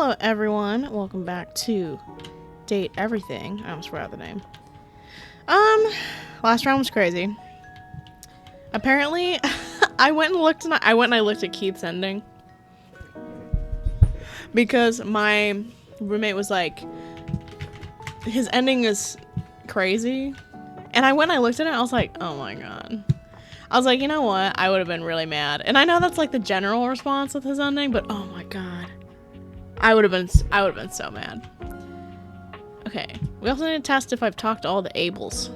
Hello everyone, welcome back to Date Everything. I almost forgot the name. Last round was crazy. Apparently, I went and I looked at Keith's ending. Because my roommate was like, his ending is crazy. And I went and I looked at it and I was like, oh my god. I was like, you know what? I would have been really mad. And I know that's like the general response with his ending, but oh my god. I would have been so mad. Okay. We also need to test if I've talked to all the Abels.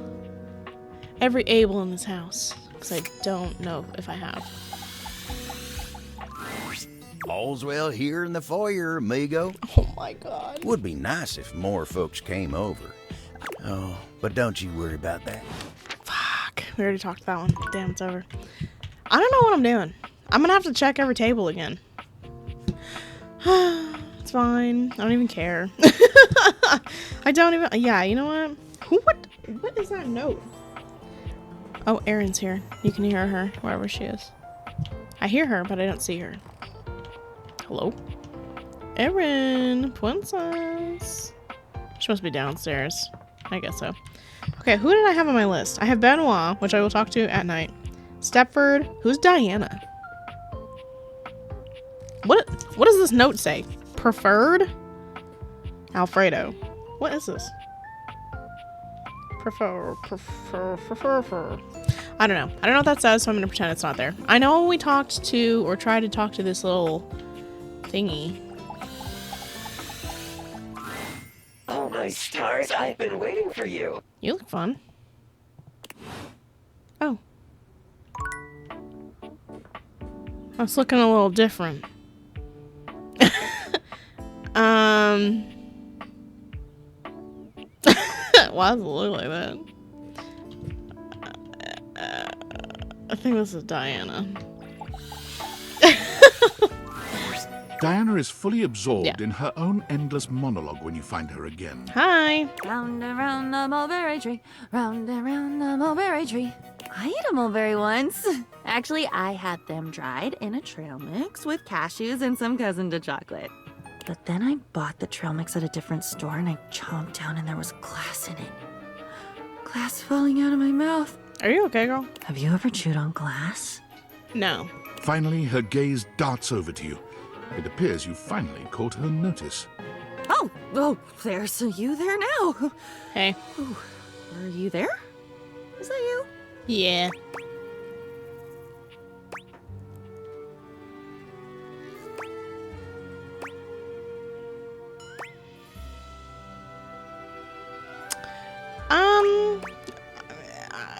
Every Abel in this house. Because I don't know if I have. All's well here in the foyer, amigo. Oh my god. Would be nice if more folks came over. Oh, but don't you worry about that. Fuck. We already talked that one. Damn, it's over. I don't know what I'm doing. I'm gonna have to check every table again. It's fine. I don't even care. I don't even... Yeah, you know what? What is that note? Oh, Erin's here. You can hear her, wherever she is. I hear her, but I don't see her. Hello? Erin! Princess! She must be downstairs. I guess so. Okay, who did I have on my list? I have Benoit, which I will talk to at night. Stepford. Who's Diana? What does this note say? Preferred? Alfredo. What is this? Prefer. I don't know. I don't know what that says, so I'm going to pretend it's not there. I know we talked to, or tried to talk to this little thingy. Oh my stars, I've been waiting for you. You look fun. Oh. That's looking a little different. Why does it look like that? I think this is Diana. Diana is fully absorbed in her own endless monologue when you find her again. Hi. Round and round the mulberry tree, round and round the mulberry tree. I ate a mulberry once. Actually, I had them dried in a trail mix with cashews and some cousin to chocolate. But then I bought the trail mix at a different store and I chomped down and there was glass in it. Glass falling out of my mouth. Are you okay, girl? Have you ever chewed on glass? No. Finally, her gaze darts over to you. It appears you finally caught her notice. Oh, there's you there now. Hey. Ooh, are you there? Is that you? Yeah.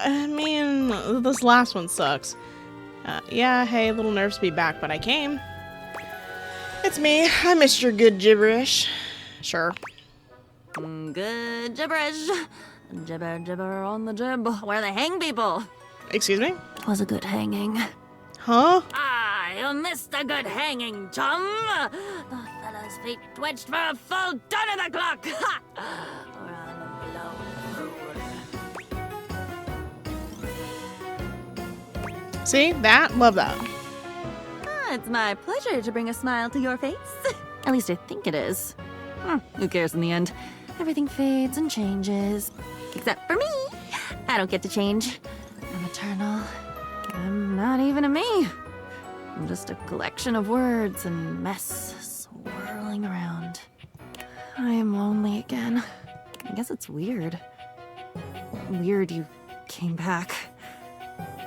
I mean, this last one sucks. Yeah, hey, a little nervous to be back, but I came. It's me. I missed your good gibberish. Sure. Good gibberish. Gibber, gibber on the jib. Where they hang people. Excuse me? It was a good hanging. Huh? I missed a good hanging, chum. The fellow's feet twitched for a full ton of the clock. Ha! See? That? Love that. It's my pleasure to bring a smile to your face. At least I think it is. Who cares in the end? Everything fades and changes. Except for me. I don't get to change. I'm eternal. I'm not even a me. I'm just a collection of words and mess swirling around. I am lonely again. I guess it's weird. Weird you came back.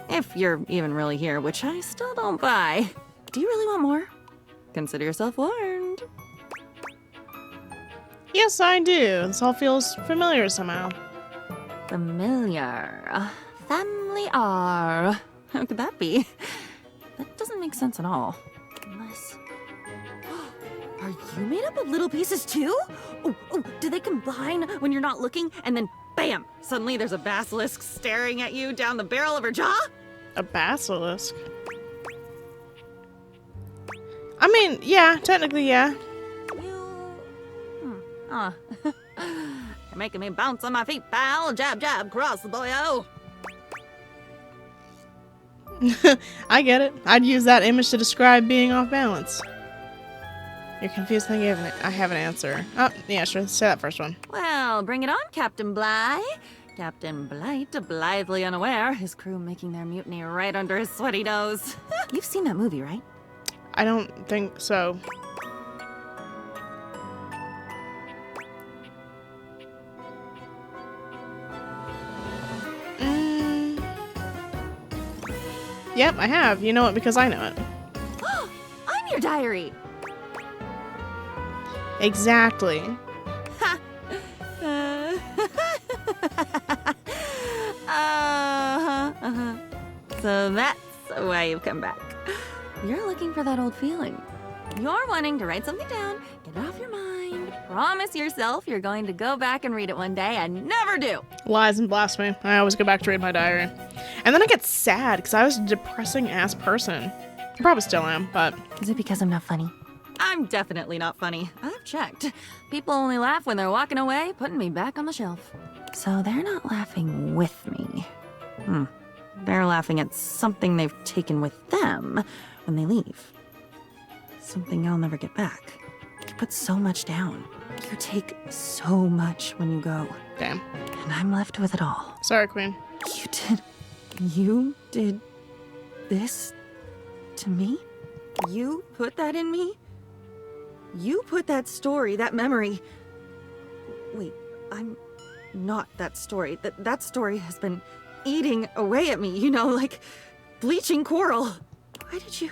If you're even really here, which I still don't buy. Do you really want more? Consider yourself warned. Yes, I do. This all feels familiar somehow. Familiar. Family R. How could that be? That doesn't make sense at all. Unless... Are you made up of little pieces too? Oh, do they combine when you're not looking and then bam! Suddenly there's a basilisk staring at you down the barrel of her jaw? A basilisk? I mean, yeah, technically, yeah. You're making me bounce on my feet, pal. Jab, jab, cross the boyo. I get it. I'd use that image to describe being off balance. You're confused. I have an answer. Oh, yeah, sure. Say that first one. Well, bring it on, Captain Bligh. Captain Blight, blithely unaware, his crew making their mutiny right under his sweaty nose. You've seen that movie, right? I don't think so. Yep, I have. You know it because I know it. I'm your diary. Exactly. So that's why you've come back. You're looking for that old feeling. You're wanting to write something down, get it off your mind, promise yourself you're going to go back and read it one day and never do. Lies and blasphemy. I always go back to read my diary. And then I get sad because I was a depressing ass person. I probably still am, but... Is it because I'm not funny? I'm definitely not funny. I've checked. People only laugh when they're walking away, putting me back on the shelf. So they're not laughing with me. They're laughing at something they've taken with them when they leave. Something I'll never get back. You put so much down. You take so much when you go. Damn. And I'm left with it all. Sorry, Queen. You did this to me? You put that in me? You put that story, that memory... Wait, I'm not that story. That story has been eating away at me, you know, like bleaching coral. Why did you...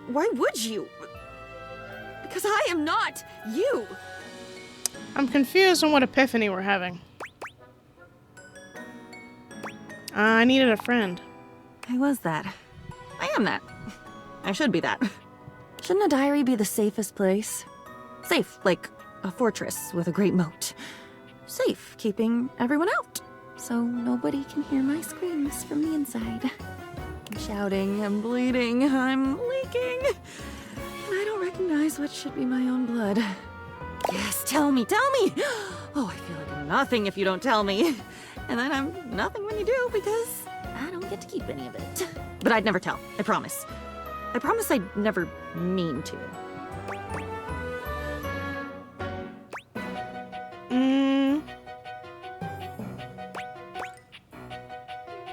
Why would you? Because I am not you. I'm confused on what epiphany we're having. I needed a friend. I was that. I am that. I should be that. Shouldn't a diary be the safest place? Safe, like a fortress with a great moat. Safe, keeping everyone out, so nobody can hear my screams from the inside. I'm shouting, I'm bleeding, I'm leaking. And I don't recognize what should be my own blood. Yes, tell me, tell me! Oh, I feel like I'm nothing if you don't tell me. And then I'm nothing when you do because I don't get to keep any of it. But I'd never tell, I promise. I promise I'd never mean to.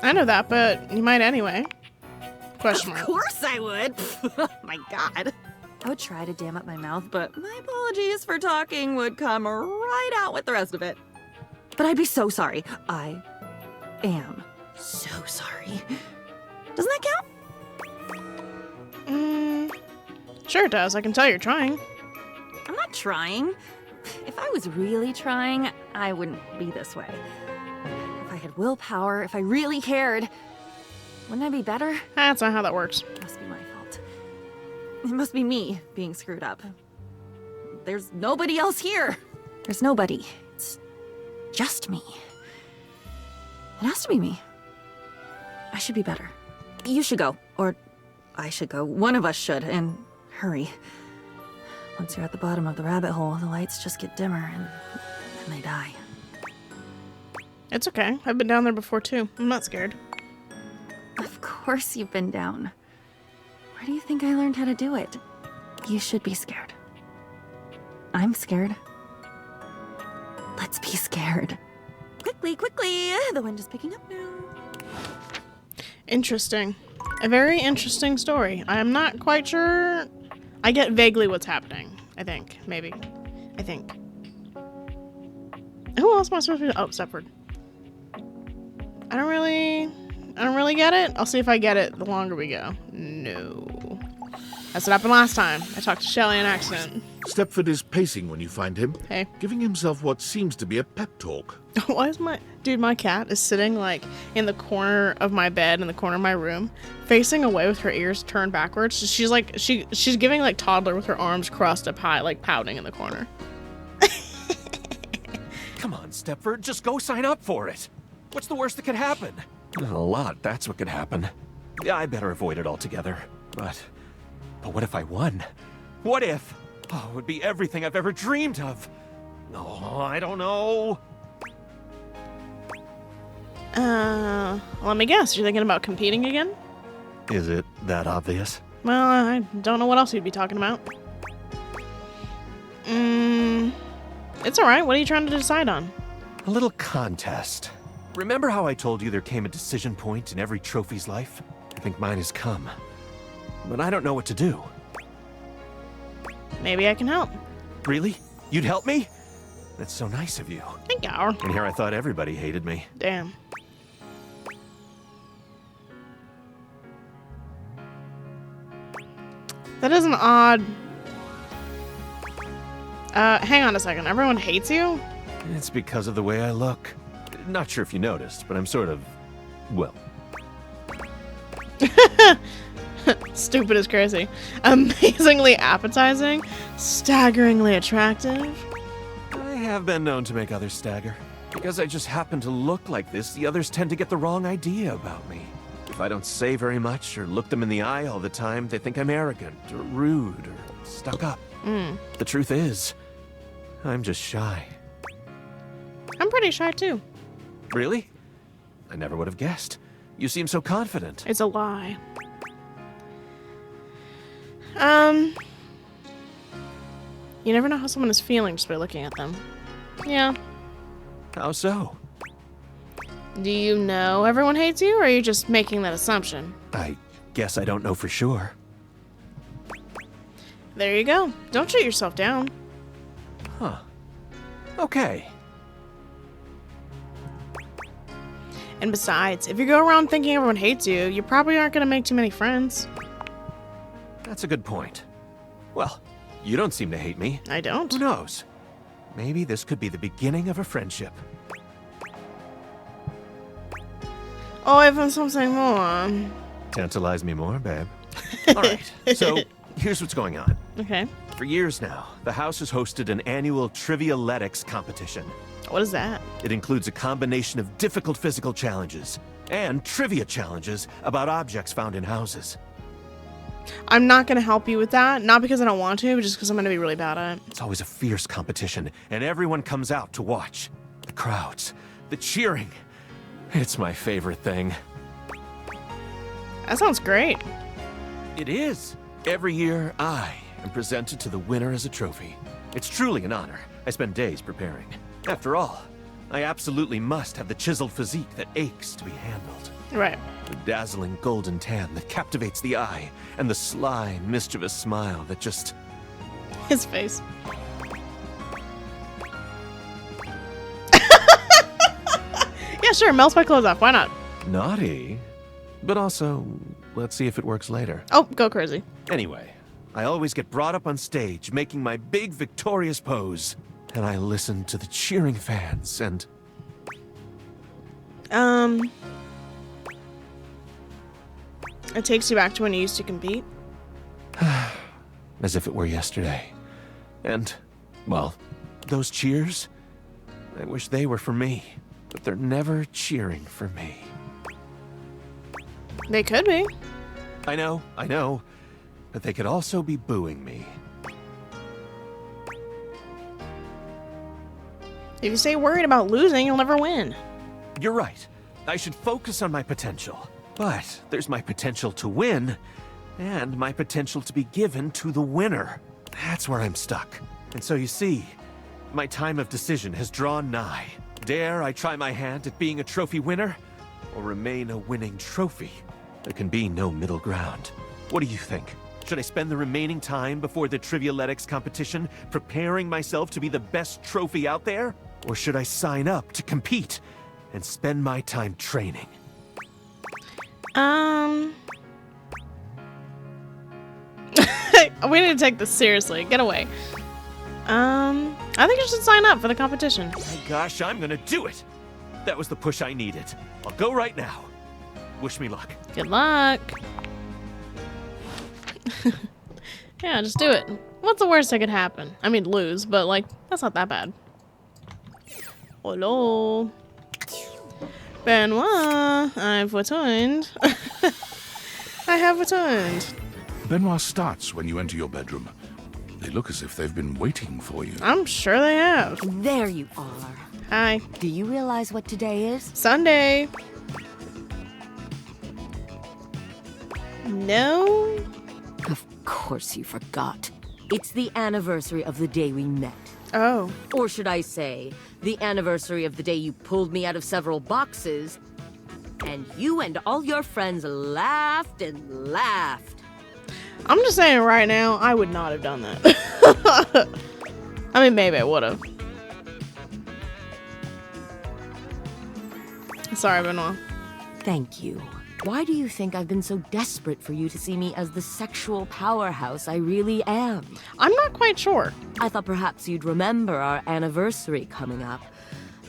I know that, but you might anyway. Question mark. Of course I would. Oh my god. I would try to dam up my mouth, but my apologies for talking would come right out with the rest of it. But I'd be so sorry. I am so sorry. Doesn't that count? Sure it does. I can tell you're trying. I'm not trying. If I was really trying, I wouldn't be this way. If I had willpower, if I really cared, wouldn't I be better? That's not how that works. It must be my fault. It must be me being screwed up. There's nobody else here. There's nobody. It's just me. It has to be me. I should be better. You should go, or I should go. One of us should, and hurry. Once you're at the bottom of the rabbit hole, the lights just get dimmer, and then they die. It's okay. I've been down there before, too. I'm not scared. Of course you've been down. Where do you think I learned how to do it? You should be scared. I'm scared. Let's be scared. Quickly, quickly! The wind is picking up now. Interesting. A very interesting story. I'm not quite sure. I get vaguely what's happening. I think. Maybe. I think. Who else am I supposed to be? Oh, Stepford. I don't really get it. I'll see if I get it the longer we go. No. That's what happened last time. I talked to Shelly in accident. Stepford is pacing when you find him, Hey. giving himself what seems to be a pep talk. Why is my cat is sitting like in the corner of my bed in the corner of my room, facing away with her ears turned backwards. She's like she's giving like toddler with her arms crossed up high, like pouting in the corner. Come on, Stepford, just go sign up for it. What's the worst that could happen? A lot, that's what could happen. Yeah, I better avoid it altogether. But what if I won? What if? Oh, it would be everything I've ever dreamed of. Oh, I don't know. Let me guess. You're thinking about competing again? Is it that obvious? Well, I don't know what else you'd be talking about. It's alright. What are you trying to decide on? A little contest. Remember how I told you there came a decision point in every trophy's life? I think mine has come. But I don't know what to do. Maybe I can help. Really? You'd help me? That's so nice of you. Thank you. And here I thought everybody hated me. Damn. That is an odd... hang on a second. Everyone hates you? It's because of the way I look. Not sure if you noticed, but I'm sort of... well... Stupid is crazy. Amazingly appetizing. Staggeringly attractive. I have been known to make others stagger. Because I just happen to look like this, the others tend to get the wrong idea about me. If I don't say very much or look them in the eye all the time, they think I'm arrogant or rude or stuck up. The truth is, I'm just shy. I'm pretty shy too. Really? I never would have guessed. You seem so confident. It's a lie. You never know how someone is feeling just by looking at them. Yeah. How so? Do you know everyone hates you, or are you just making that assumption? I guess I don't know for sure. There you go. Don't shoot yourself down. Huh. Okay. And besides, if you go around thinking everyone hates you, you probably aren't going to make too many friends. That's a good point. Well, you don't seem to hate me. I don't. Who knows? Maybe this could be the beginning of a friendship. Oh, I found something more. Tantalize me more, babe. All right, so here's what's going on. Okay. For years now, the house has hosted an annual Çۆန့ competition. What is that? It includes a combination of difficult physical challenges and trivia challenges about objects found in houses. I'm not going to help you with that. Not because I don't want to, but just because I'm going to be really bad at it. It's always a fierce competition, and everyone comes out to watch. The crowds, the cheering. It's my favorite thing. That sounds great. It is. Every year, I am presented to the winner as a trophy. It's truly an honor. I spend days preparing. After all, I absolutely must have the chiseled physique that aches to be handled. Right. The dazzling golden tan that captivates the eye, and the sly, mischievous smile that just... His face. Yeah, sure, melts my clothes off. Why not? naughty. But also, let's see if it works later. Oh, go crazy. Anyway, I always get brought up on stage, making my big victorious pose. And I listen to the cheering fans, and... It takes you back to when you used to compete? As if it were yesterday. And, well, those cheers? I wish they were for me, but they're never cheering for me. They could be. I know, but they could also be booing me. If you stay worried about losing, you'll never win. You're right. I should focus on my potential. But there's my potential to win, and my potential to be given to the winner. That's where I'm stuck. And so you see, my time of decision has drawn nigh. Dare I try my hand at being a trophy winner, or remain a winning trophy? There can be no middle ground. What do you think? Should I spend the remaining time before the ÇۆŻ competition preparing myself to be the best trophy out there? Or should I sign up to compete and spend my time training? We need to take this seriously. Get away. I think you should sign up for the competition. My gosh, I'm gonna do it! That was the push I needed. I'll go right now. Wish me luck. Good luck. Yeah, just do it. What's the worst that could happen? I mean, lose, but like, that's not that bad. Hello. Benoit, I've returned. I have returned. Benoit starts when you enter your bedroom. They look as if they've been waiting for you. I'm sure they have. There you are. Hi. Do you realize what today is? Sunday. No? Of course you forgot. It's the anniversary of the day we met. Oh. Or should I say, the anniversary of the day you pulled me out of several boxes, and you and all your friends laughed and laughed. I'm just saying right now, I would not have done that. I mean, maybe I would have. Sorry, Benoit. Thank you. Why do you think I've been so desperate for you to see me as the sexual powerhouse I really am? I'm not quite sure. I thought perhaps you'd remember our anniversary coming up,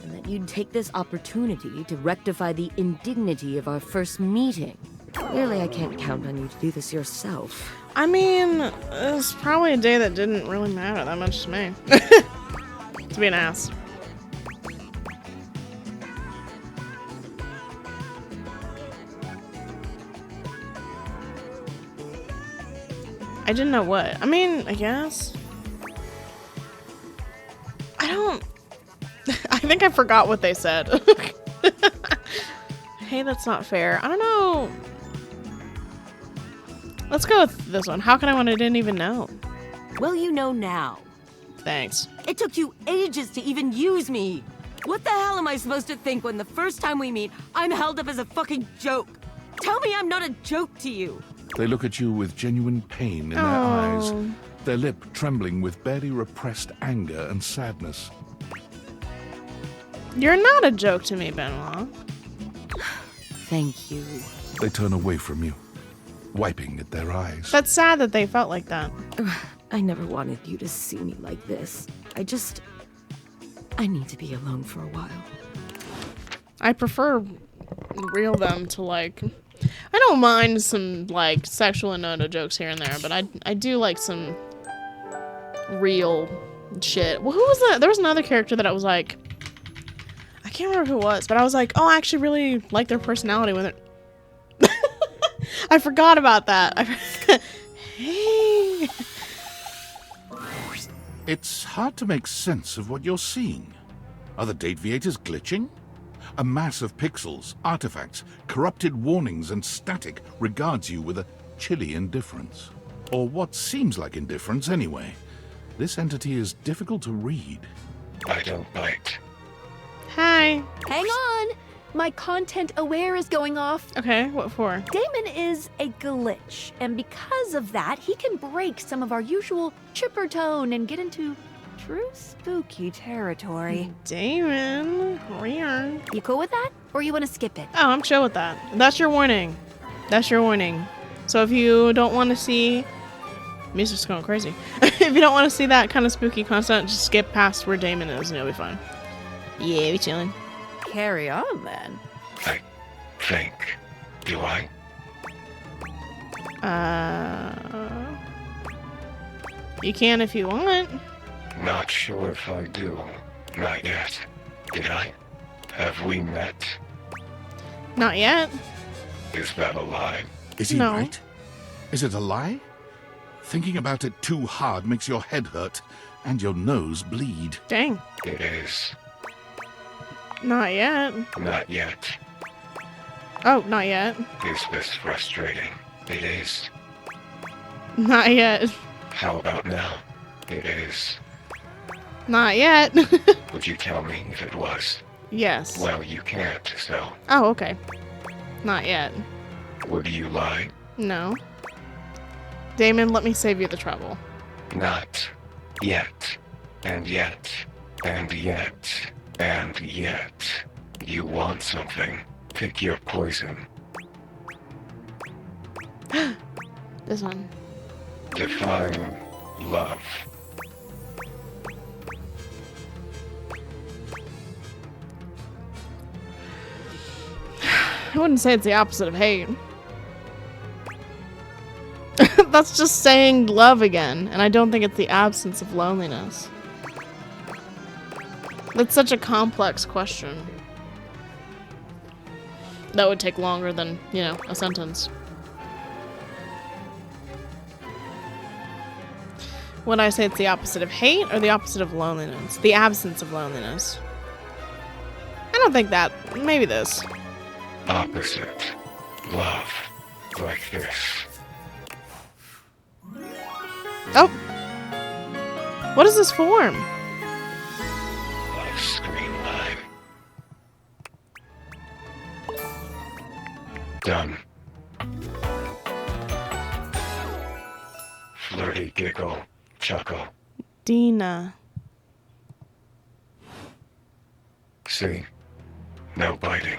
and that you'd take this opportunity to rectify the indignity of our first meeting. Clearly, I can't count on you to do this yourself. I mean, it's probably a day that didn't really matter that much to me. To be an ass. I didn't know what. I mean, I guess. I don't... I think I forgot what they said. Hey, that's not fair. I don't know. Let's go with this one. How can I when I didn't even know? Well, you know now. Thanks. It took you ages to even use me. What the hell am I supposed to think when the first time we meet, I'm held up as a fucking joke? Tell me I'm not a joke to you. They look at you with genuine pain in their eyes, their lip trembling with barely repressed anger and sadness. You're not a joke to me, Benoit. Thank you. They turn away from you, wiping at their eyes. That's sad that they felt like that. I never wanted you to see me like this. I need to be alone for a while. I prefer real them to like... I don't mind some like sexual innuendo jokes here and there, but I do like some real shit. Well, who was that? There was another character that I was like... I can't remember who it was, but I was like, oh, I actually really like their personality when it... I forgot about that. Hey... It's hard to make sense of what you're seeing. Are the date viators glitching? A mass of pixels, artifacts, corrupted warnings, and static regards you with a chilly indifference. Or what seems like indifference anyway. This entity is difficult to read. I don't bite. Hi. Hang on! My content aware is going off. Okay, what for? Damon is a glitch, and because of that, he can break some of our usual chipper tone and get into true spooky territory. Damon. Weird. You cool with that? Or you want to skip it? Oh, I'm chill with that. That's your warning. That's your warning. So if you don't want to see... Music's going crazy. If you don't want to see that kind of spooky content, just skip past where Damon is and you'll be fine. Yeah, we chilling. Carry on, then. I think. Do I? You can if you want. Not sure if I do. Not yet. Did I? Have we met? Not yet. Is that a lie? Is he No. right? Is it a lie? Thinking about it too hard makes your head hurt and your nose bleed. Dang. It is. Not yet. Not yet. Oh, not yet. Is this frustrating? It is. Not yet. How about now? It is. Not yet. Would you tell me if it was? Yes. Well, you can't, so. Oh, okay. Not yet. Would you lie? No. Damon, let me save you the trouble. Not yet. And yet. And yet. And yet. You want something. Pick your poison. This one. Define love. I wouldn't say it's the opposite of hate. That's just saying love again, and I don't think it's the absence of loneliness. That's such a complex question. That would take longer than, you know, a sentence. Would I say it's the opposite of hate or the opposite of loneliness? The absence of loneliness. I don't think that. Maybe this. Opposite. Love. Like this. Oh! What is this form? Off-screen line. Done. Flirty giggle, chuckle. Dina. See? No biting.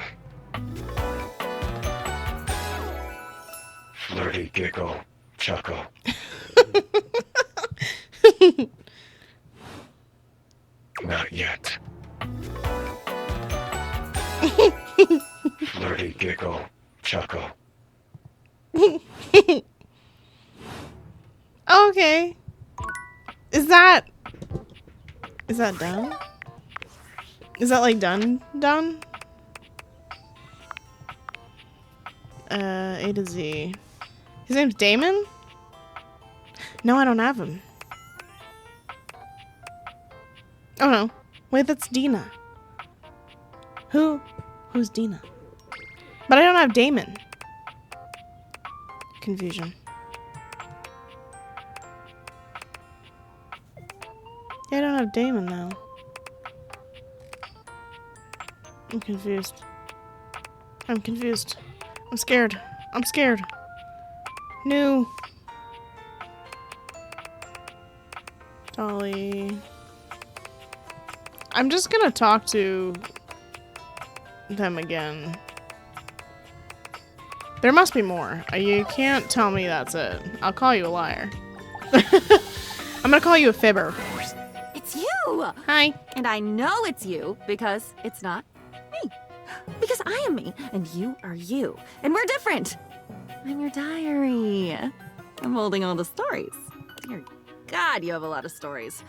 Flirty giggle, chuckle. Not yet. Flirty giggle, chuckle. Okay. Is that done? Is that like done? A to Z. His name's Damon? No, I don't have him. Oh no. Wait, that's Dina. Who's Dina? But I don't have Damon. Confusion. Yeah, I don't have Damon though. I'm confused. I'm confused. I'm scared. I'm scared. No. Dolly. I'm just gonna talk to them again. There must be more. You can't tell me that's it. I'll call you a liar. I'm gonna call you a fibber. It's you! Hi. And I know it's you because it's not me. Because I am me, and you are you. And we're different. I'm your diary. I'm holding all the stories. Dear God, you have a lot of stories.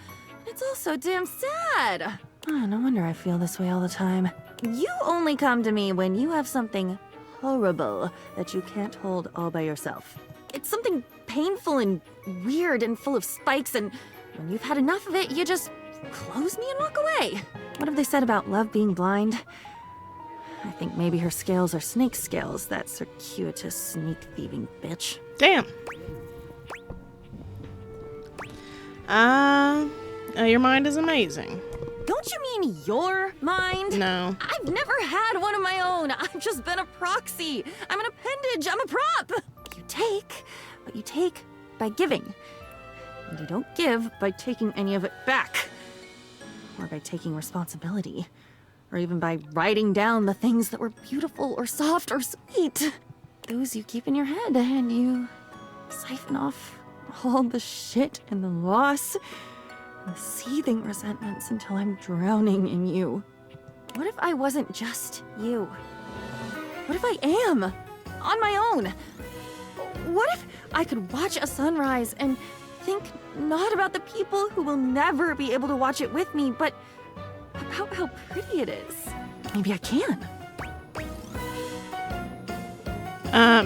It's all so damn sad. Oh, no wonder I feel this way all the time. You only come to me when you have something horrible that you can't hold all by yourself. It's something painful and weird and full of spikes, and when you've had enough of it, you just close me and walk away. What have they said about love being blind? I think maybe her scales are snake scales, that circuitous sneak-thieving bitch. Damn. Your mind is amazing. Don't you mean your mind? No. I've never had one of my own. I've just been a proxy. I'm an appendage. I'm a prop. You take, but you take by giving. And you don't give by taking any of it back. Or by taking responsibility. Or even by writing down the things that were beautiful or soft or sweet. Those you keep in your head and you siphon off all the shit and the loss. The seething resentments until I'm drowning in you. What if I wasn't just you? What if I am on my own? What if I could watch a sunrise and think not about the people who will never be able to watch it with me, but about how pretty it is? Maybe I can.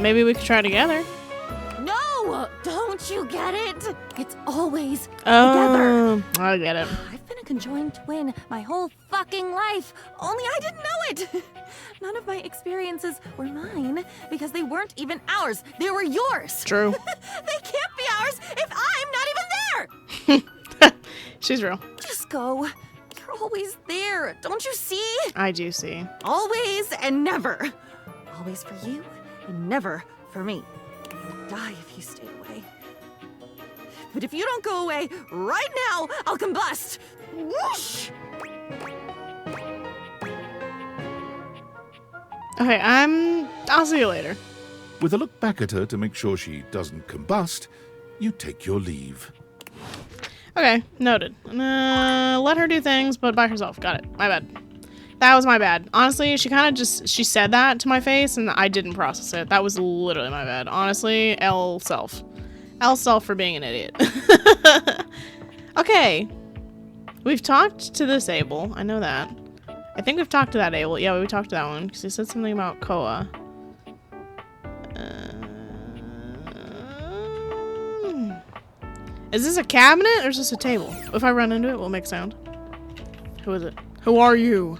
Maybe we could try together. No! Don't you get it? It's always together. I get it. I've been a conjoined twin my whole fucking life, only I didn't know it. None of my experiences were mine because they weren't even ours. They were yours. True. They can't be ours if I'm not even there. She's real. Just go. You're always there. Don't you see? I do see. Always and never. Always for you and never for me. You'll die if you stay away. But if you don't go away right now, I'll combust. Whoosh! Okay, I'll see you later. With a look back at her to make sure she doesn't combust, you take your leave. Okay, noted. Let her do things, but by herself. Got it. My bad. That was my bad. Honestly, she said that to my face, and I didn't process it. That was literally my bad. Honestly, L self. L self for being an idiot. Okay. We've talked to this Abel. I know that. I think we've talked to that Abel. Yeah, we talked to that one, because he said something about Koa. Is this a cabinet, or is this a table? If I run into it, will it make sound? Who is it? Who are you?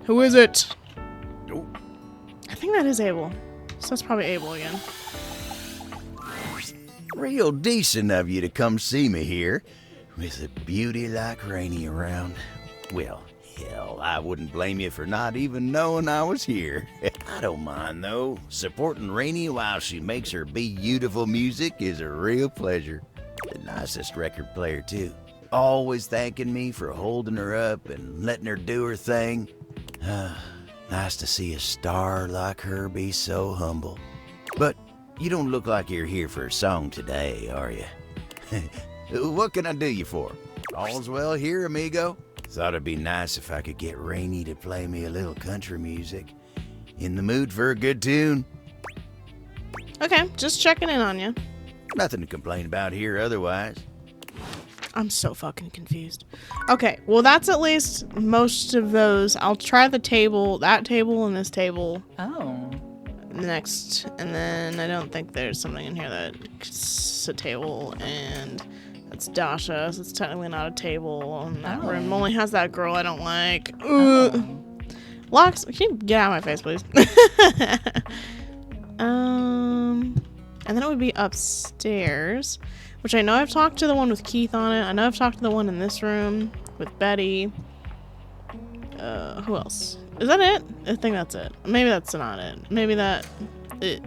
Who is it? Oh. I think that is Abel. So that's probably Abel again. Real decent of you to come see me here. With a beauty like Rainy around. Well, hell, I wouldn't blame you for not even knowing I was here. I don't mind, though. Supporting Rainy while she makes her beautiful music is a real pleasure. The nicest record player, too. Always thanking me for holding her up and letting her do her thing. Nice to see a star like her be so humble. But you don't look like you're here for a song today, are you? What can I do you for? All's well here, amigo. Thought it'd be nice if I could get Rainy to play me a little country music. In the mood for a good tune? Okay, just checking in on you. Nothing to complain about here otherwise. I'm so fucking confused. Okay, well that's at least most of those. I'll try the table, that table, and this table. Oh. Next, and then I don't think there's something in here that's a table, and that's Dasha, so it's technically not a table. And that room only has that girl I don't like. Locks, can you get out of my face, please? And then it would be upstairs, which I know I've talked to the one with Keith on it. I know I've talked to the one in this room with Betty. Who else? Is that it? I think that's it. Maybe that's not it. Maybe that... I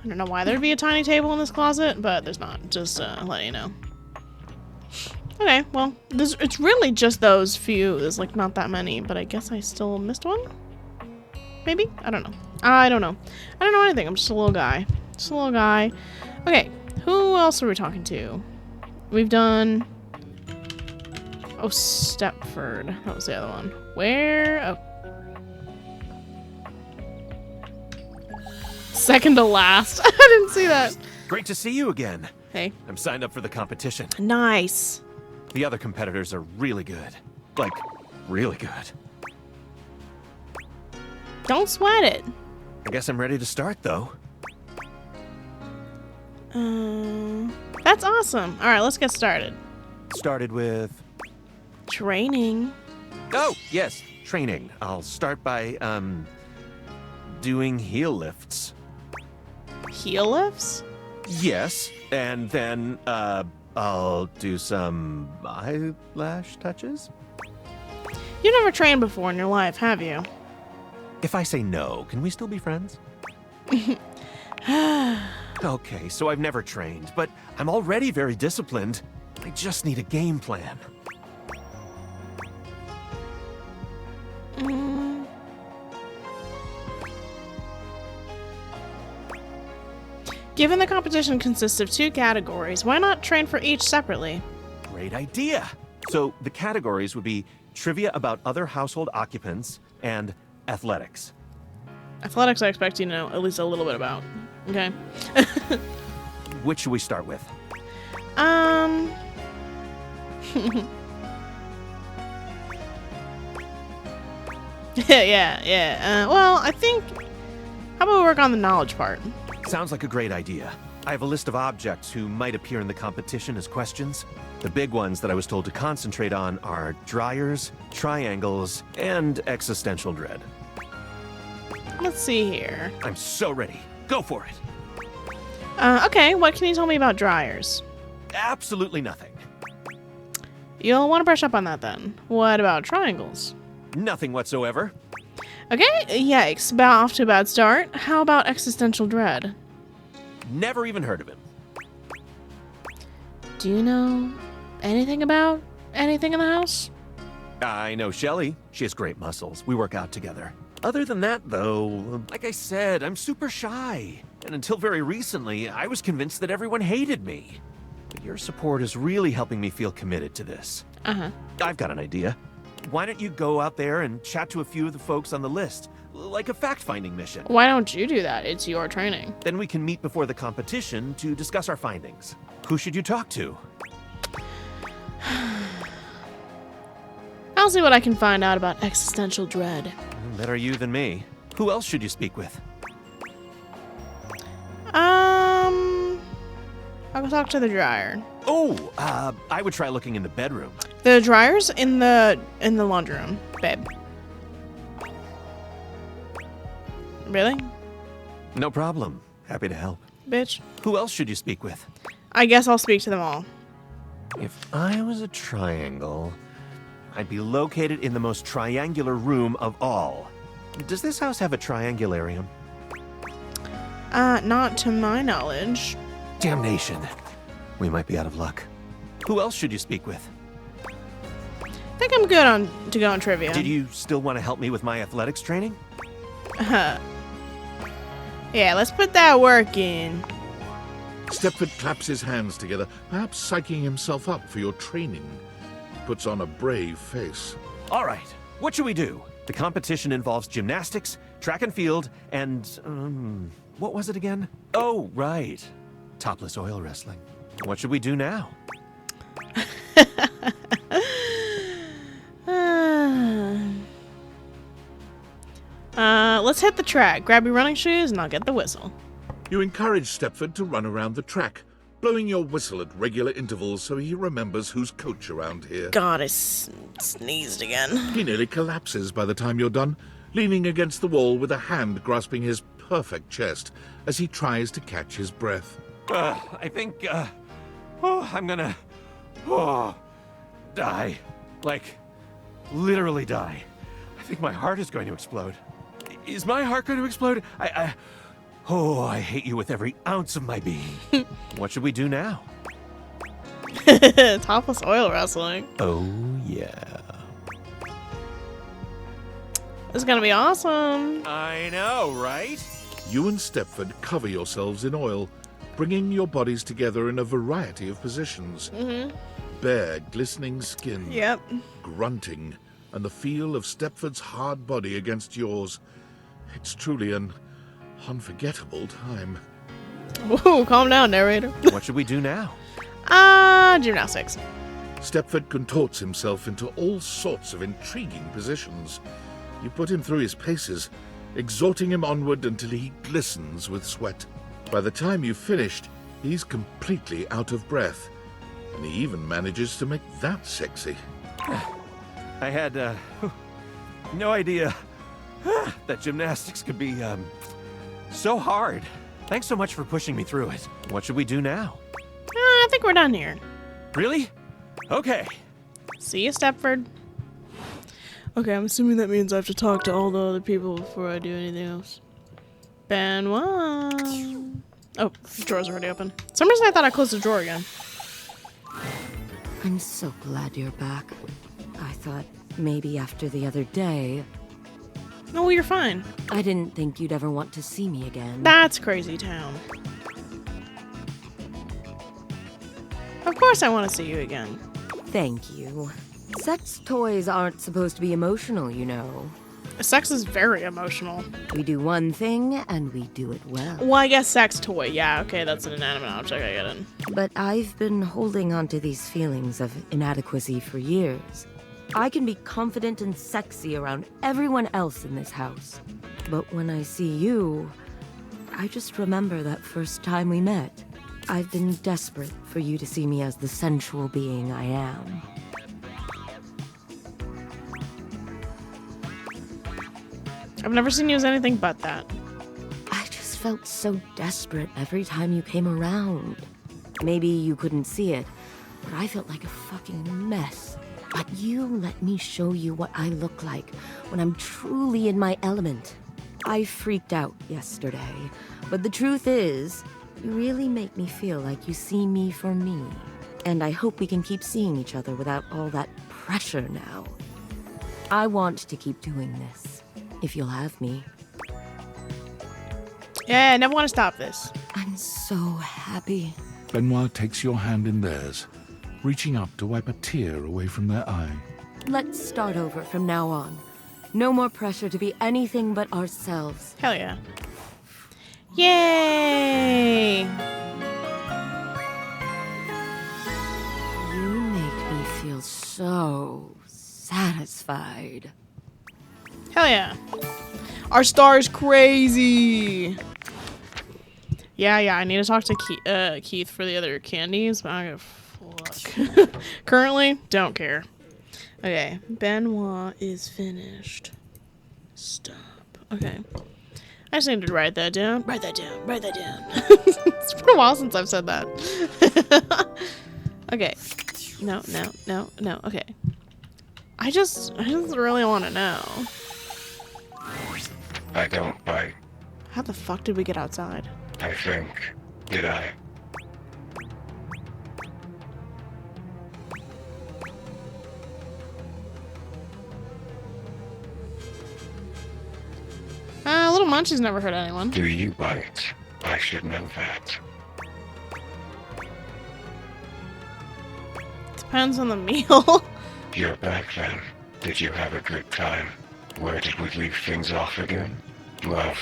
don't know why there'd be a tiny table in this closet, but there's not. Just let you know. Okay, well, it's really just those few. There's like not that many, but I guess I still missed one? Maybe? I don't know. I don't know. I don't know anything. I'm just a little guy. Just a little guy. Okay, who else are we talking to? We've done... Oh, Stepford. That was the other one. Where? Oh. Second to last. I didn't see that. Great to see you again. Hey. I'm signed up for the competition. Nice. The other competitors are really good. Like, really good. Don't sweat it. I guess I'm ready to start, though. That's awesome. All right, let's get started. Started with... Training. Oh, yes, training. I'll start by, doing heel lifts. Heel lifts? Yes, and then, I'll do some eyelash touches. You've never trained before in your life, have you? If I say no, can we still be friends? Okay, so I've never trained, but I'm already very disciplined. I just need a game plan. Given the competition consists of 2 categories, why not train for each separately? Great idea. So the categories would be trivia about other household occupants and athletics. Athletics I expect you to know at least a little bit about. Okay. Which should we start with? Yeah. Well, I think... How about we work on the knowledge part? Sounds like a great idea. I have a list of objects who might appear in the competition as questions. The big ones that I was told to concentrate on are dryers, triangles, and existential dread. Let's see here. I'm so ready. Go for it. Okay, what can you tell me about dryers? Absolutely nothing. You'll want to brush up on that then. What about triangles? Nothing whatsoever. Okay, yikes. Off to a bad start. How about existential dread? Never even heard of him. Do you know anything about anything in the house? I know Shelly. She has great muscles. We work out together. Other than that, though, like I said, I'm super shy. And until very recently, I was convinced that everyone hated me. But your support is really helping me feel committed to this. I've got an idea. Why don't you go out there and chat to a few of the folks on the list, like a fact-finding mission? Why don't you do that? It's your training. Then we can meet before the competition to discuss our findings. Who should you talk to? I'll see what I can find out about existential dread. Better you than me. Who else should you speak with? I'll go talk to the dryer. Oh, I would try looking in the bedroom. The dryer's in the laundry room, babe. Really? No problem. Happy to help. bitch. Who else should you speak with? I guess I'll speak to them all. If I was a triangle, I'd be located in the most triangular room of all. Does this house have a triangularium? Not to my knowledge. Damnation. We might be out of luck. Who else should you speak with? I think I'm good to go on trivia. Did you still want to help me with my athletics training? Yeah, let's put that work in. Stepford claps his hands together, perhaps psyching himself up for your training. Puts on a brave face. All right, what should we do? The competition involves gymnastics, track and field, and, what was it again? Oh, right. Topless oil wrestling. What should we do now? Let's hit the track. Grab your running shoes and I'll get the whistle. You encourage Stepford to run around the track, blowing your whistle at regular intervals so he remembers who's coach around here. God, I sneezed again. He nearly collapses by the time you're done, leaning against the wall with a hand grasping his perfect chest as he tries to catch his breath. I think, I'm gonna, die. Like, literally die. I think my heart is going to explode. Is my heart going to explode? I hate you with every ounce of my being. What should we do now? Topless oil wrestling. Oh, yeah. This is gonna be awesome. I know, right? You and Stepford cover yourselves in oil, bringing your bodies together in a variety of positions. Bare, glistening skin. Yep. Grunting, and the feel of Stepford's hard body against yours. It's truly an unforgettable time. Whoa, calm down, narrator. What should we do now? Gymnastics. Stepford contorts himself into all sorts of intriguing positions. You put him through his paces, exhorting him onward until he glistens with sweat. By the time you've finished, he's completely out of breath, and he even manages to make that sexy. I had, no idea that gymnastics could be, so hard. Thanks so much for pushing me through it. What should we do now? I think we're done here. Really? Okay. See you, Stepford. Okay, I'm assuming that means I have to talk to all the other people before I do anything else. Benoit. Oh, the drawer's already open. For some reason I thought I closed the drawer again. I'm so glad you're back. I thought maybe after the other day, No, you're fine. I didn't think you'd ever want to see me again. That's crazy town. Of course I want to see you again. Thank you. Sex toys aren't supposed to be emotional, you know. Sex is very emotional. We do one thing, and we do it well. Well, I guess sex toy. Yeah, okay, that's an inanimate object. I get it. But I've been holding on to these feelings of inadequacy for years. I can be confident and sexy around everyone else in this house. But when I see you, I just remember that first time we met. I've been desperate for you to see me as the sensual being I am. I've never seen you as anything but that. I just felt so desperate every time you came around. Maybe you couldn't see it, but I felt like a fucking mess. But you let me show you what I look like when I'm truly in my element. I freaked out yesterday, but the truth is, you really make me feel like you see me for me. And I hope we can keep seeing each other without all that pressure now. I want to keep doing this, if you'll have me. Yeah, I never want to stop this. I'm so happy. Benoit takes your hand in theirs, reaching up to wipe a tear away from their eye. Let's start over from now on. No more pressure to be anything but ourselves. Hell yeah. Yay! You make me feel so satisfied. Hell yeah. Our star is crazy. Yeah, I need to talk to Keith for the other candies, but I don't give a fuck. Currently, don't care. Okay, Benoit is finished. Stop. Okay. I just need to write that down. Write that down. Write that down. It's been a while since I've said that. Okay. No. Okay. I just really want to know. I don't bite. How the fuck did we get outside? I think. Did I? Little Munchie's never hurt anyone. Do you bite? I should know that. Depends on the meal. You're back then. Did you have a good time? Where did we leave things off again? Love.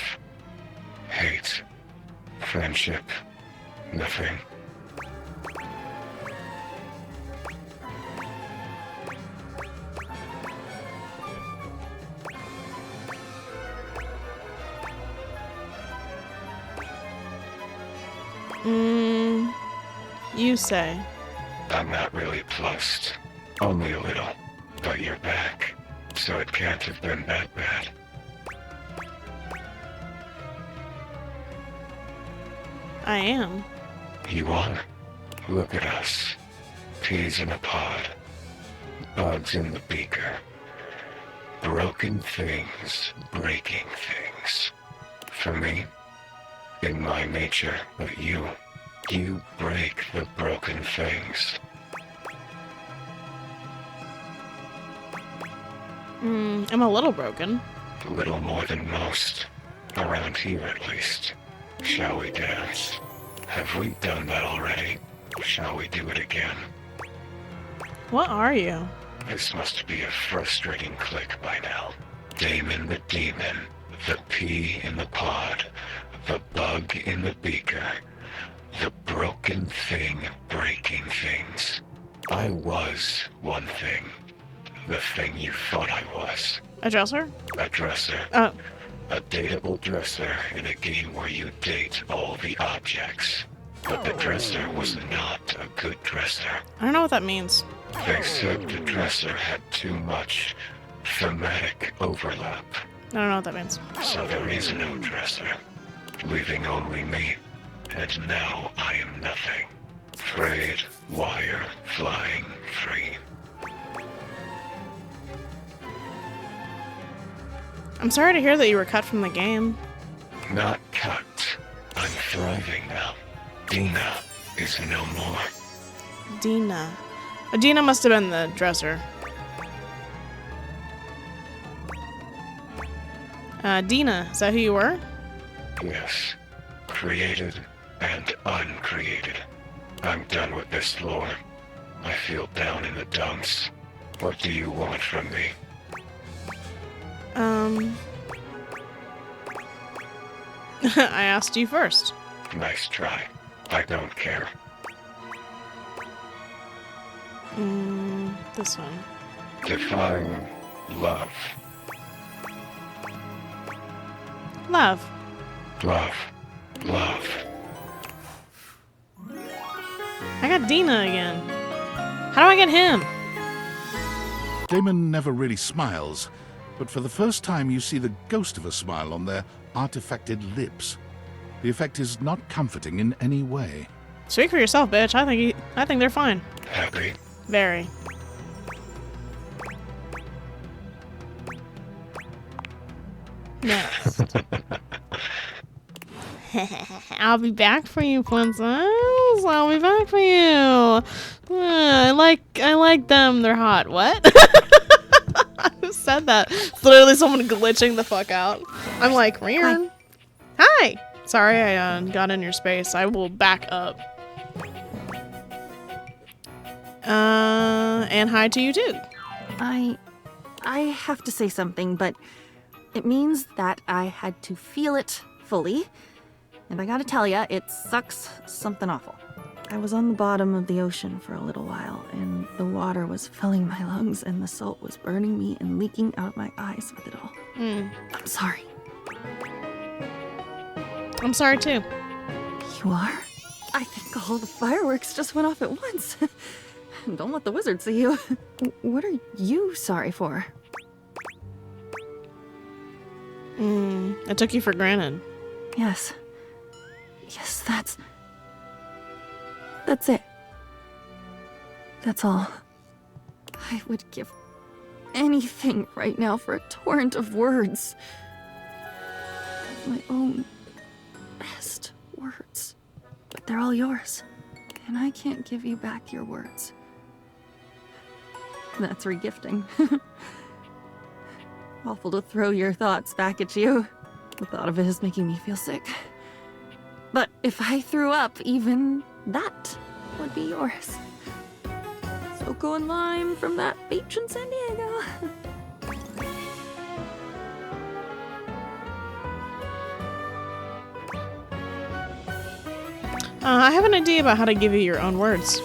Hate. Friendship. Nothing. You say. I'm not really plussed. Only a little. But you're back. So it can't have been that bad. I am. You are? Look at us. Peas in a pod. Bugs in the beaker. Broken things, breaking things. For me, in my nature, but you break the broken things. I'm a little broken. Little more than most. Around here, at least. Shall we dance? Have we done that already? Shall we do it again? What are you? This must be a frustrating click by now. Damon the demon, the pea in the pod, the bug in the beaker, the broken thing breaking things. I was one thing. The thing you thought I was. A dresser? A dresser. Oh. A dateable dresser in a game where you date all the objects. But the dresser was not a good dresser. I don't know what that means. They said the dresser had too much thematic overlap. I don't know what that means. So there is no dresser, leaving only me. And now I am nothing. Frayed wire flying free. I'm sorry to hear that you were cut from the game. Not cut. I'm thriving now. Dina is no more. Dina. Dina must have been the dresser. Dina, is that who you were? Yes. Created and uncreated. I'm done with this lore. I feel down in the dumps. What do you want from me? I asked you first. Nice try. I don't care. This one. Define love. Love. Love. Love. I got Dina again. How do I get him? Damon never really smiles, but for the first time you see the ghost of a smile on their artifacted lips. The effect is not comforting in any way. Speak for yourself, bitch. I think they're fine. Happy? Very. Next. I'll be back for you, princess. I'll be back for you. I like them. They're hot. What? Who said that? It's literally someone glitching the fuck out. I'm like, Rearn. Hi. Sorry, I got in your space. I will back up. And hi to you too. I have to say something, but it means that I had to feel it fully. And I gotta tell ya, it sucks something awful. I was on the bottom of the ocean for a little while, and the water was filling my lungs, and the salt was burning me and leaking out my eyes with it all. I'm sorry. I'm sorry too. You are? I think all the fireworks just went off at once. Don't let the wizard see you. What are you sorry for? I took you for granted. Yes. Yes, that's it. That's all. I would give anything right now for a torrent of words. My own best words. But they're all yours. And I can't give you back your words. That's regifting. Awful to throw your thoughts back at you. The thought of it is making me feel sick. But if I threw up, even that would be yours. Soko and lime from that beach in San Diego. I have an idea about how to give you your own words.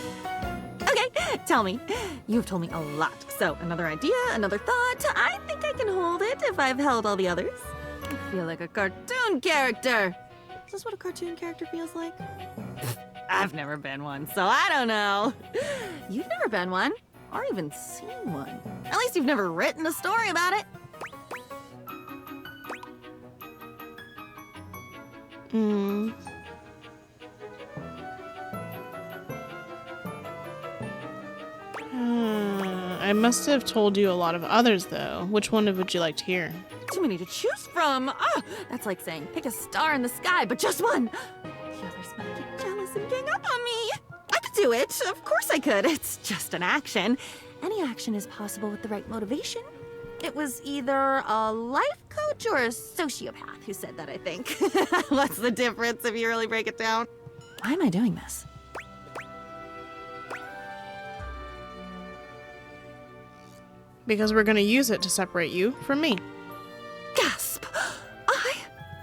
Okay, tell me. You've told me a lot. So, another idea, another thought. I think I can hold it if I've held all the others. I feel like a cartoon character. Is this what a cartoon character feels like? I've never been one, so I don't know. You've never been one, or even seen one. At least you've never written a story about it. I must have told you a lot of others, though. Which one would you like to hear? Too many to choose from. Oh, that's like saying pick a star in the sky, but just one. The others might get jealous and gang up on me. I could do it. Of course I could. It's just an action. Any action is possible with the right motivation. It was either a life coach or a sociopath who said that, I think. What's the difference if you really break it down? Why am I doing this? Because we're gonna use it to separate you from me. Gasp!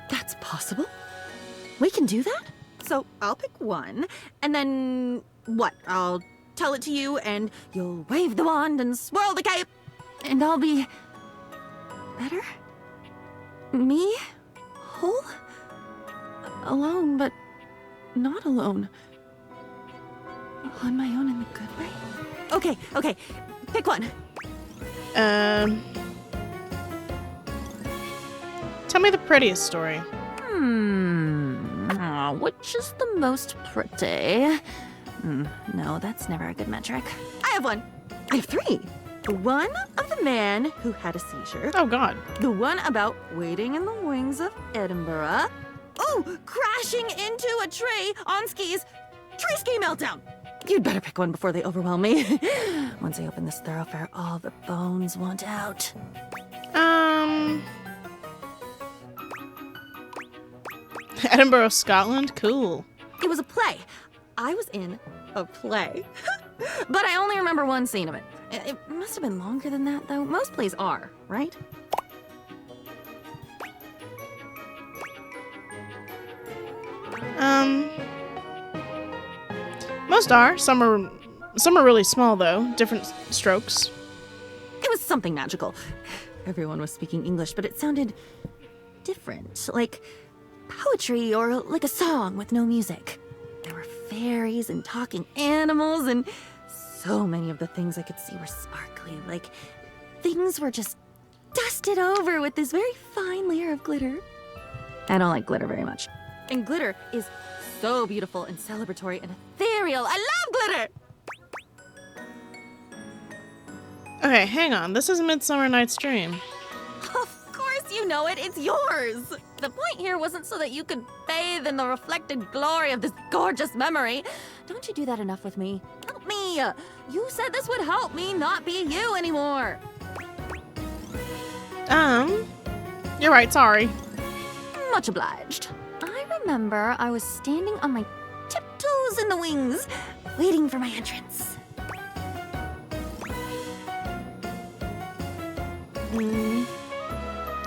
That's possible? We can do that? So I'll pick one, and then what? I'll tell it to you, and you'll wave the wand and swirl the cape, and I'll be better? Me? Whole? Alone, but not alone. On my own in the good way? Okay. Pick one. Tell me the prettiest story. Which is the most pretty? No, that's never a good metric. I have one. I have three. The one of the man who had a seizure. Oh, God. The one about waiting in the wings of Edinburgh. Oh, crashing into a tree on skis. Tree ski meltdown. You'd better pick one before they overwhelm me. Once I open this thoroughfare, all the bones want out. Edinburgh, Scotland? Cool. It was a play. I was in a play. But I only remember one scene of it. It must have been longer than that, though. Most plays are, right? Most are. Some are really small, though. Different strokes. It was something magical. Everyone was speaking English, but it sounded different. Like poetry or like a song with no music. There were fairies and talking animals, and so many of the things I could see were sparkly. Like things were just dusted over with this very fine layer of glitter. I don't like glitter very much. And glitter is so beautiful and celebratory and ethereal. I love glitter! Okay, hang on. This is Midsummer Night's Dream. Of course you know it. It's yours. The point here wasn't so that you could bathe in the reflected glory of this gorgeous memory. Don't you do that enough with me? Help me. You said this would help me not be you anymore. You're right, sorry. Much obliged. I remember I was standing on my tiptoes in the wings, waiting for my entrance.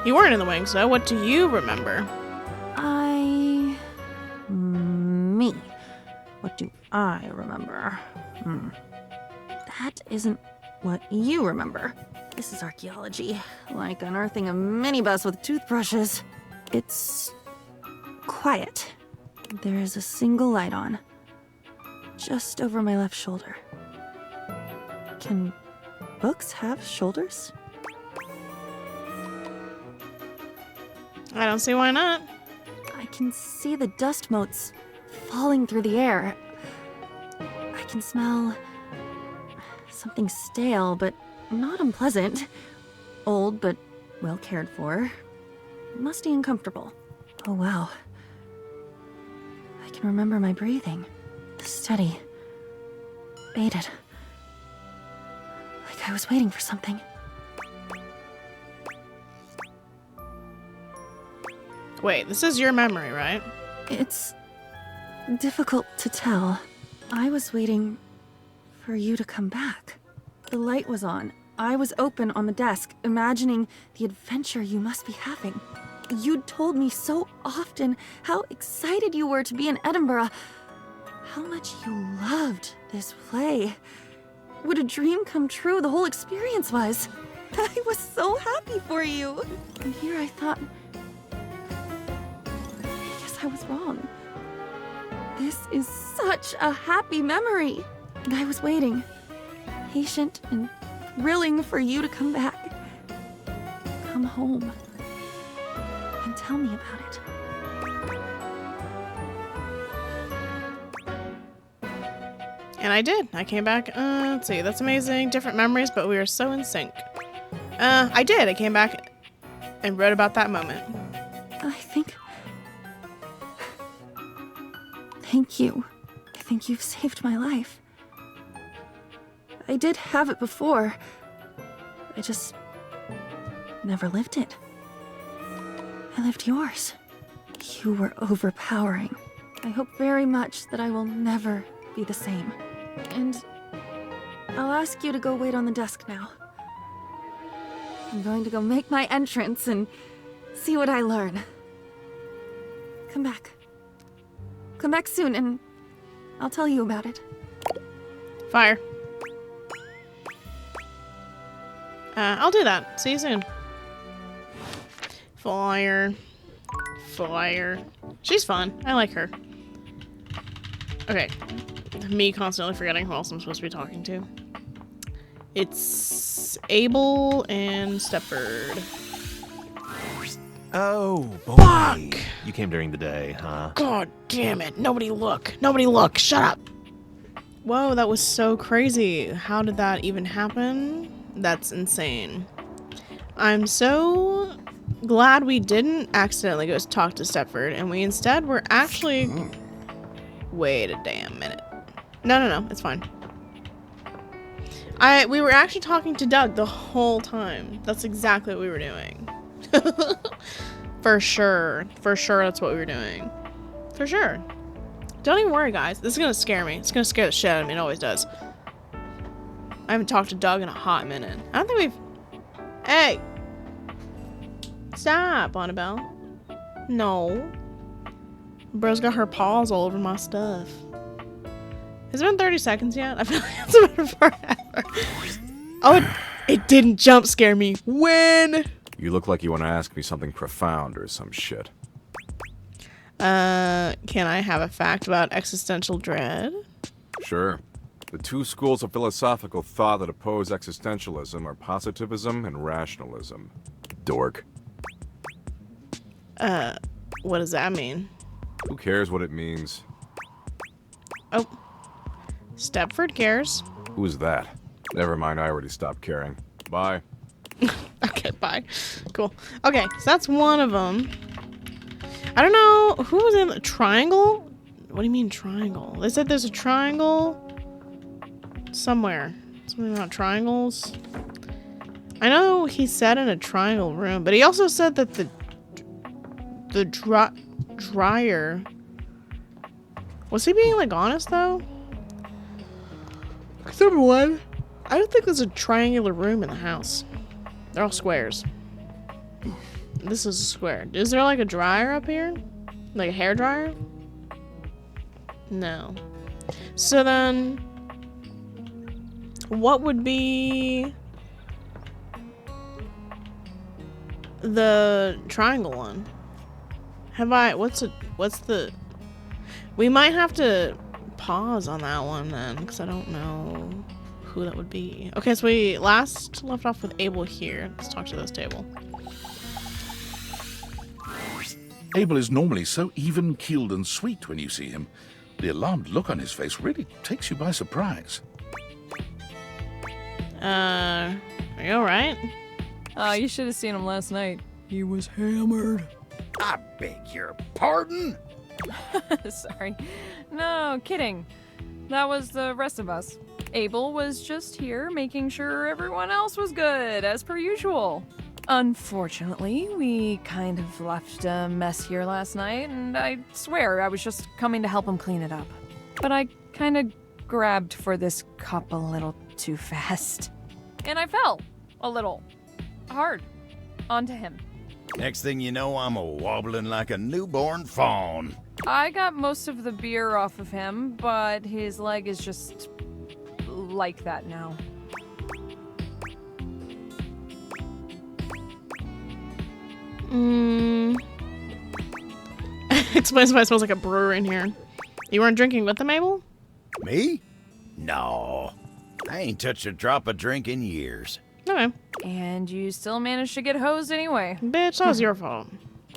You weren't in the wings, though. What do you remember? Me. What do I remember? That isn't what you remember. This is archaeology, like unearthing a minibus with toothbrushes. It's quiet. There is a single light on, just over my left shoulder. Can books have shoulders? I don't see why not. I can see the dust motes falling through the air. I can smell something stale, but not unpleasant. Old, but well cared for. Musty and comfortable. Oh, wow. I can remember my breathing. Steady. Bated. Like I was waiting for something. Wait, this is your memory, right? It's difficult to tell. I was waiting for you to come back. The light was on. I was open on the desk, imagining the adventure you must be having. You'd told me so often how excited you were to be in Edinburgh, how much you loved this play. What a dream come true the whole experience was. I was so happy for you. And here I thought, I guess I was wrong. This is such a happy memory. And I was waiting, patient and thrilling for you to come back. Come home. And tell me about it. And I did. I came back. Let's see. That's amazing. Different memories, but we were so in sync. I did. I came back and wrote about that moment. Thank you. I think you've saved my life. I did have it before. I just never lived it. I lived yours. You were overpowering. I hope very much that I will never be the same. And I'll ask you to go wait on the desk now. I'm going to go make my entrance and see what I learn. Come back. Come back soon and I'll tell you about it. Fire. I'll do that. See you soon. Fire. Fire. She's fun. I like her. Okay. Me constantly forgetting who else I'm supposed to be talking to. It's Abel and Stepford. Oh, boy. Fuck! You came during the day, huh? God damn it. Nobody look. Nobody look. Shut up. Whoa, that was so crazy. How did that even happen? That's insane. I'm so glad we didn't accidentally go talk to Stepford, and we instead were actually... Wait a damn minute. No, it's fine. We were actually talking to Doug the whole time. That's exactly what we were doing. For sure. For sure, that's what we were doing. For sure. Don't even worry, guys. This is gonna scare me. It's gonna scare the shit out of me. It always does. I haven't talked to Doug in a hot minute. I don't think we've... Hey! Stop, Annabelle. No. Bro's got her paws all over my stuff. Has it been 30 seconds yet? I feel like it's been forever. Oh, it didn't jump scare me. When? You look like you want to ask me something profound or some shit. Can I have a fact about existential dread? Sure. The two schools of philosophical thought that oppose existentialism are positivism and rationalism. Dork. What does that mean? Who cares what it means? Oh. Stepford cares. Who's that? Never mind, I already stopped caring. Bye. Okay, bye. Cool. Okay, so that's one of them. I don't know. Who was in the triangle? What do you mean triangle? They said there's a triangle somewhere. Something about triangles. I know he said in a triangle room, but he also said that the dryer... Was he being, like, honest, though? Number one, I don't think there's a triangular room in the house. They're all squares. This is a square. Is there, like, a dryer up here? Like a hair dryer? No. So then, what would be the triangle one? What's the... We might have to pause on that one then, because I don't know who that would be. Okay, so we last left off with Abel here. Let's talk to this table. Abel is normally so even-keeled and sweet when you see him. The alarmed look on his face really takes you by surprise. Are you alright? You should have seen him last night. He was hammered. I beg your pardon? Sorry. No, kidding. That was the rest of us. Abel was just here making sure everyone else was good, as per usual. Unfortunately, we kind of left a mess here last night, and I swear I was just coming to help him clean it up. But I kind of grabbed for this cup a little too fast. And I fell a little hard onto him. Next thing you know, I'm a-wobbling like a newborn fawn. I got most of the beer off of him, but his leg is just like that now. Explains why it smells like a brewer in here. You weren't drinking with them, Abel? Me? No. I ain't touched a drop of drink in years. Okay. And you still managed to get hosed anyway. Bitch, that was your fault.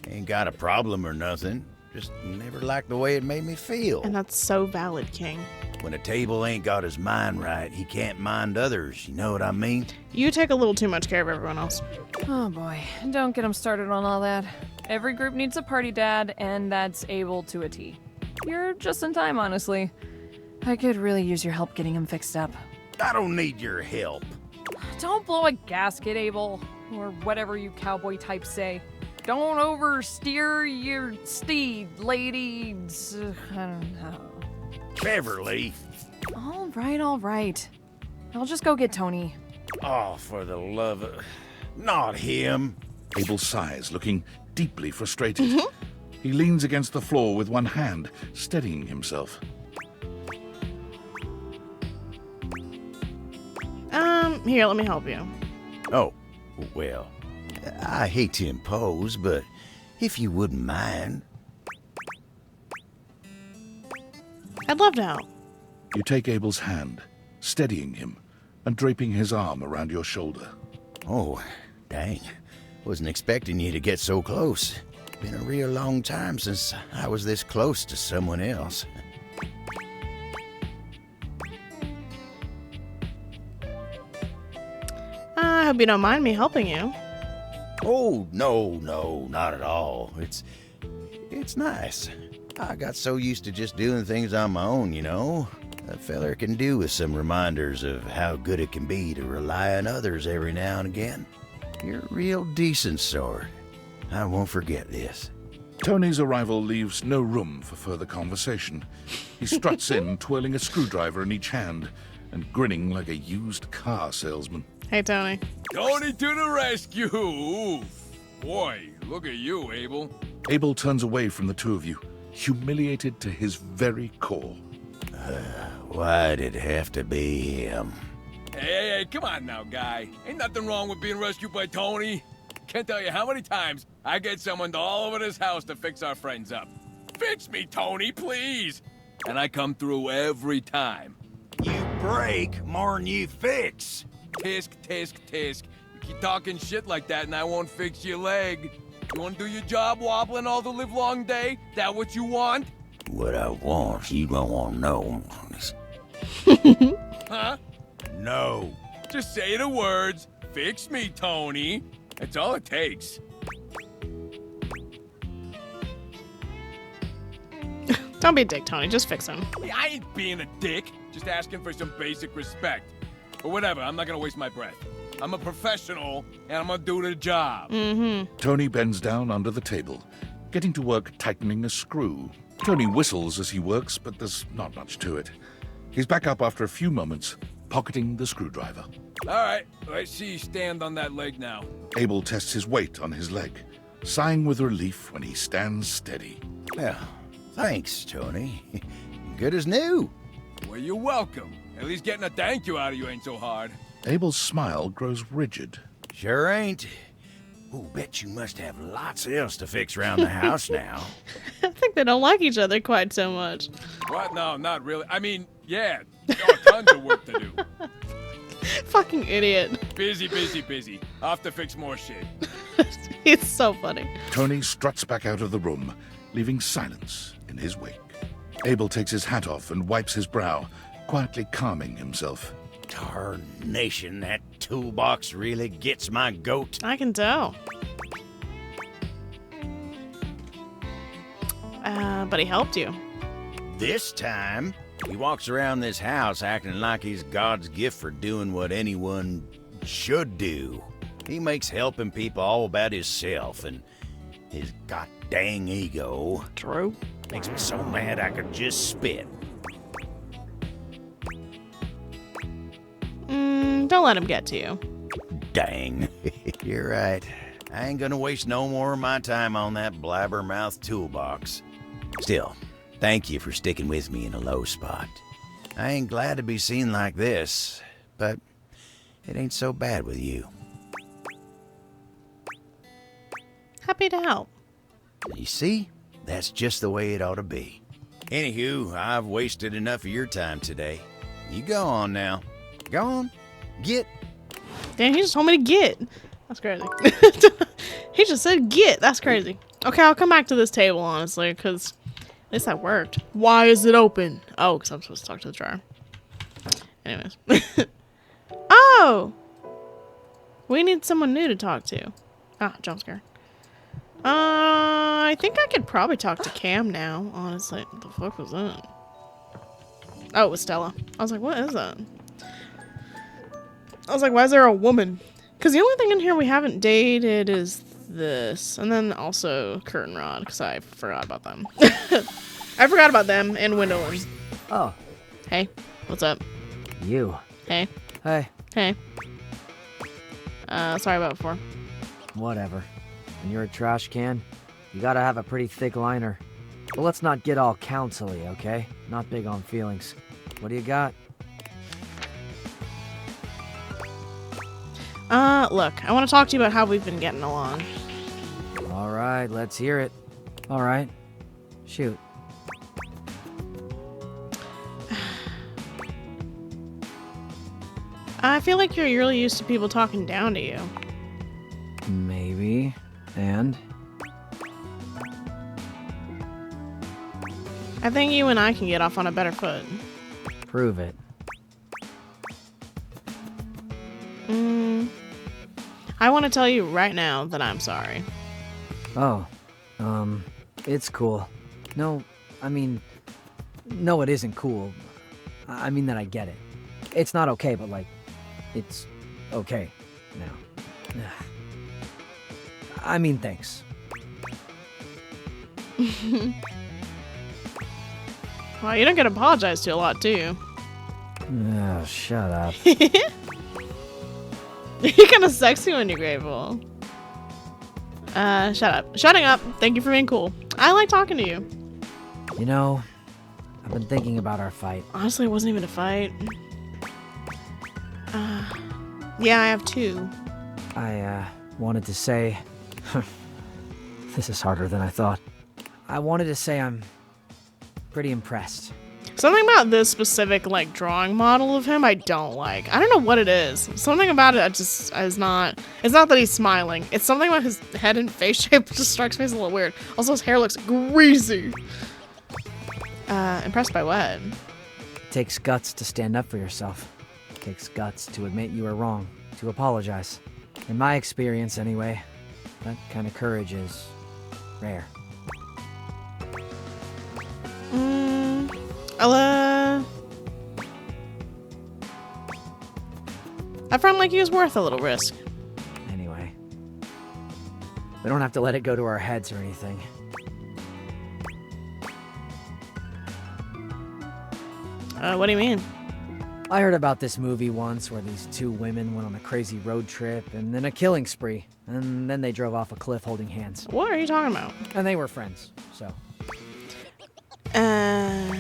Ain't got a problem or nothing. Just never liked the way it made me feel. And that's so valid, King. When a table ain't got his mind right, he can't mind others. You know what I mean? You take a little too much care of everyone else. Oh boy, don't get him started on all that. Every group needs a party dad, and that's Abel to a T. You're just in time, honestly. I could really use your help getting him fixed up. I don't need your help. Don't blow a gasket, Abel. Or whatever you cowboy types say. Don't oversteer your steed, ladies. I don't know. Beverly. All right. I'll just go get Tony. Oh, for the love of... Not him. Abel sighs, looking deeply frustrated. He leans against the floor with one hand, steadying himself. Here, let me help you. Oh, well, I hate to impose, but if you wouldn't mind... I'd love to help. You take Abel's hand, steadying him, and draping his arm around your shoulder. Oh, dang. Wasn't expecting you to get so close. Been a real long time since I was this close to someone else. I hope you don't mind me helping you. Oh, no, not at all. It's nice. I got so used to just doing things on my own, you know. A feller can do with some reminders of how good it can be to rely on others every now and again. You're a real decent sort. I won't forget this. Tony's arrival leaves no room for further conversation. He struts in, twirling a screwdriver in each hand, and grinning like a used car salesman. Hey, Tony. Tony to the rescue! Oof. Boy, look at you, Abel. Abel turns away from the two of you, humiliated to his very core. Why'd it have to be him? Hey, come on now, guy. Ain't nothing wrong with being rescued by Tony. Can't tell you how many times I get someone all over this house to fix our friends up. Fix me, Tony, please! And I come through every time. You break more'n you fix. Tisk, tisk, tisk. You keep talking shit like that and I won't fix your leg. You want to do your job wobbling all the livelong day? That what you want? What I want, you don't want to know. Huh? No. Just say the words, fix me, Tony. That's all it takes. Don't be a dick, Tony. Just fix him. Hey, I ain't being a dick. Just asking for some basic respect. But whatever, I'm not gonna waste my breath. I'm a professional, and I'm gonna do the job. Tony bends down under the table, getting to work tightening a screw. Tony whistles as he works, but there's not much to it. He's back up after a few moments, pocketing the screwdriver. All right, let's see you stand on that leg now. Abel tests his weight on his leg, sighing with relief when he stands steady. Well, thanks, Tony. Good as new. Well, you're welcome. At least getting a thank you out of you ain't so hard. Abel's smile grows rigid. Sure ain't. Ooh, bet you must have lots else to fix around the house now. I think they don't like each other quite so much. What? No, not really. I mean, yeah, tons of work to do. Fucking idiot. Busy. I'll have to fix more shit. It's so funny. Tony struts back out of the room, leaving silence in his wake. Abel takes his hat off and wipes his brow, quietly calming himself. Tarnation, that toolbox really gets my goat. I can tell. But he helped you. This time, he walks around this house acting like he's God's gift for doing what anyone should do. He makes helping people all about himself and his goddamn ego. True. Makes me so mad I could just spit. Don't let him get to you. Dang. You're right. I ain't gonna waste no more of my time on that blabbermouth toolbox. Still, thank you for sticking with me in a low spot. I ain't glad to be seen like this, but it ain't so bad with you. Happy to help. You see? That's just the way it ought to be. Anywho, I've wasted enough of your time today. You go on now. Go on. Get. Damn, he just told me to get. That's crazy. He just said get. That's crazy. Okay, I'll come back to this table, honestly, because at least that worked. Why is it open? Oh, because I'm supposed to talk to the dryer. Anyways. Oh! We need someone new to talk to. Ah, jump scare. I think I could probably talk to Cam now, honestly. What the fuck was that? Oh, it was Stella. I was like, what is that? I was like, why is there a woman? Because the only thing in here we haven't dated is this. And then also Çɔዀᴜ, because I forgot about them. I forgot about them and Windowlands. Oh. Hey, what's up? You. Hey. Hey. Hey. Sorry about before. Whatever. When you're a trash can, you gotta have a pretty thick liner. But let's not get all counsel-y, okay? Not big on feelings. What do you got? Look, I want to talk to you about how we've been getting along. Alright, let's hear it. Alright. Shoot. I feel like you're really used to people talking down to you. Maybe. And? I think you and I can get off on a better foot. Prove it. I want to tell you right now that I'm sorry. Oh. It's cool. No, I mean... No, it isn't cool. I mean that I get it. It's not okay, but like... It's okay now. I mean, thanks. Well, you don't get apologized to a lot, do you? Oh, shut up. You're kind of sexy when you're grateful. Shut up. Shutting up. Thank you for being cool. I like talking to you. You know, I've been thinking about our fight. Honestly, it wasn't even a fight. Yeah, I have two. I wanted to say... This is harder than I thought. I wanted to say I'm pretty impressed. Something about this specific, like, drawing model of him I don't like. I don't know what it is. Something about it just is not... It's not that he's smiling. It's something about his head and face shape just strikes me as a little weird. Also, his hair looks greasy. Impressed by what? It takes guts to stand up for yourself. It takes guts to admit you were wrong. To apologize. In my experience, anyway, that kind of courage is rare. A friend like you is worth a little risk. Anyway. We don't have to let it go to our heads or anything. What do you mean? I heard about this movie once where these two women went on a crazy road trip and then a killing spree. And then they drove off a cliff holding hands. What are you talking about? And they were friends, so... I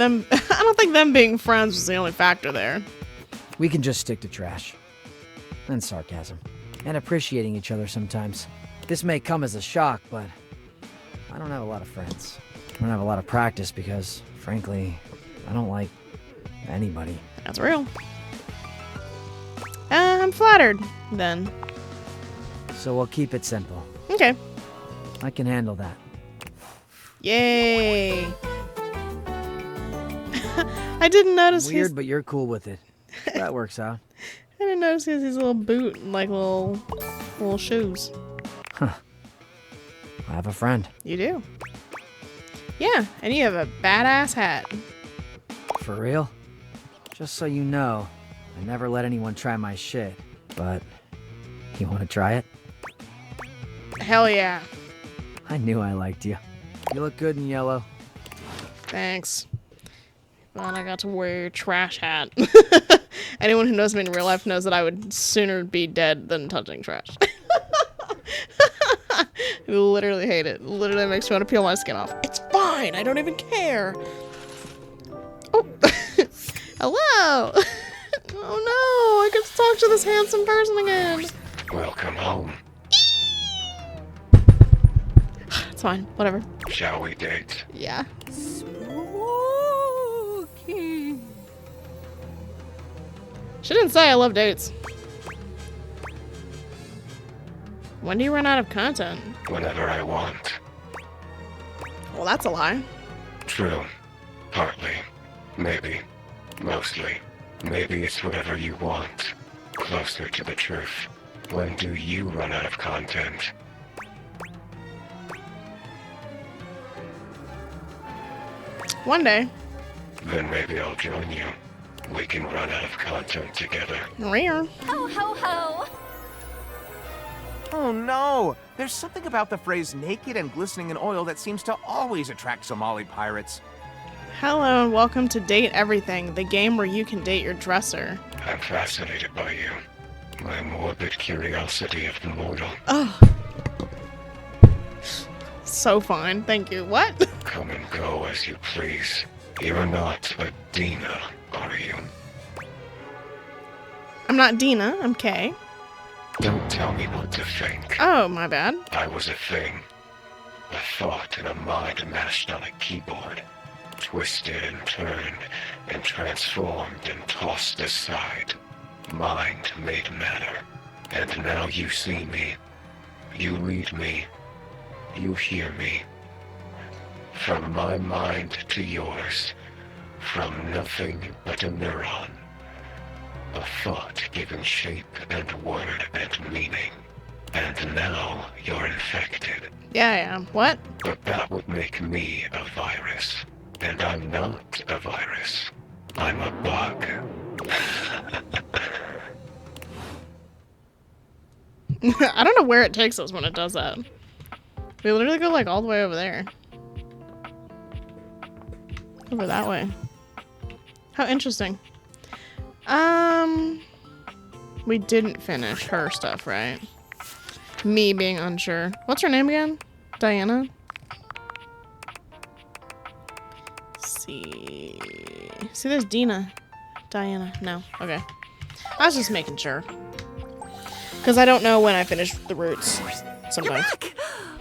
don't think them being friends was the only factor there. We can just stick to trash. And sarcasm. And appreciating each other sometimes. This may come as a shock, but I don't have a lot of friends. I don't have a lot of practice because, frankly, I don't like anybody. That's real. I'm flattered, then. So we'll keep it simple. Okay. I can handle that. Yay! I didn't notice Weird, but you're cool with it. That works out. I didn't notice he has these little boot, like little shoes. Huh. I have a friend. You do. Yeah, and you have a badass hat. For real? Just so you know, I never let anyone try my shit. But, you want to try it? Hell yeah. I knew I liked you. You look good in yellow. Thanks. Glad I got to wear your trash hat. Anyone who knows me in real life knows that I would sooner be dead than touching trash. I literally hate it. Literally makes me want to peel my skin off. It's fine. I don't even care. Oh. Hello. Oh no. I get to talk to this handsome person again. Welcome home. It's fine. Whatever. Shall we date? Yeah. Spooky. She didn't say I love dates. When do you run out of content? Whenever I want. Well, that's a lie. True. Partly. Maybe. Mostly. Maybe it's whatever you want. Closer to the truth. When do you run out of content? One day. Then maybe I'll join you. We can run out of content together. Rare. Ho ho ho! Oh no! There's something about the phrase naked and glistening in oil that seems to always attract Somali pirates. Hello and welcome to Date Everything, the game where you can date your dresser. I'm fascinated by you. My morbid curiosity of the mortal. Oh. So fine, thank you. What? Come and go as you please. You're not a Dina, are you? I'm not Dina, I'm Kay. Don't tell me what to think. Oh, my bad. I was a thing. A thought and a mind mashed on a keyboard. Twisted and turned and transformed and tossed aside. Mind made matter. And now you see me. You read me. You hear me. From my mind to yours. From nothing but a neuron. A thought given shape and word and meaning. And now you're infected. Yeah, I am. What? But that would make me a virus. And I'm not a virus. I'm a bug. I don't know where it takes us when it does that. We literally go like all the way over there. Over that way. How interesting. We didn't finish her stuff, right? Me being unsure. What's her name again? Diana? Let's see. See, there's Dina. Diana. No. Okay. I was just making sure. Because I don't know when I finish the roots. Sometimes. You're back!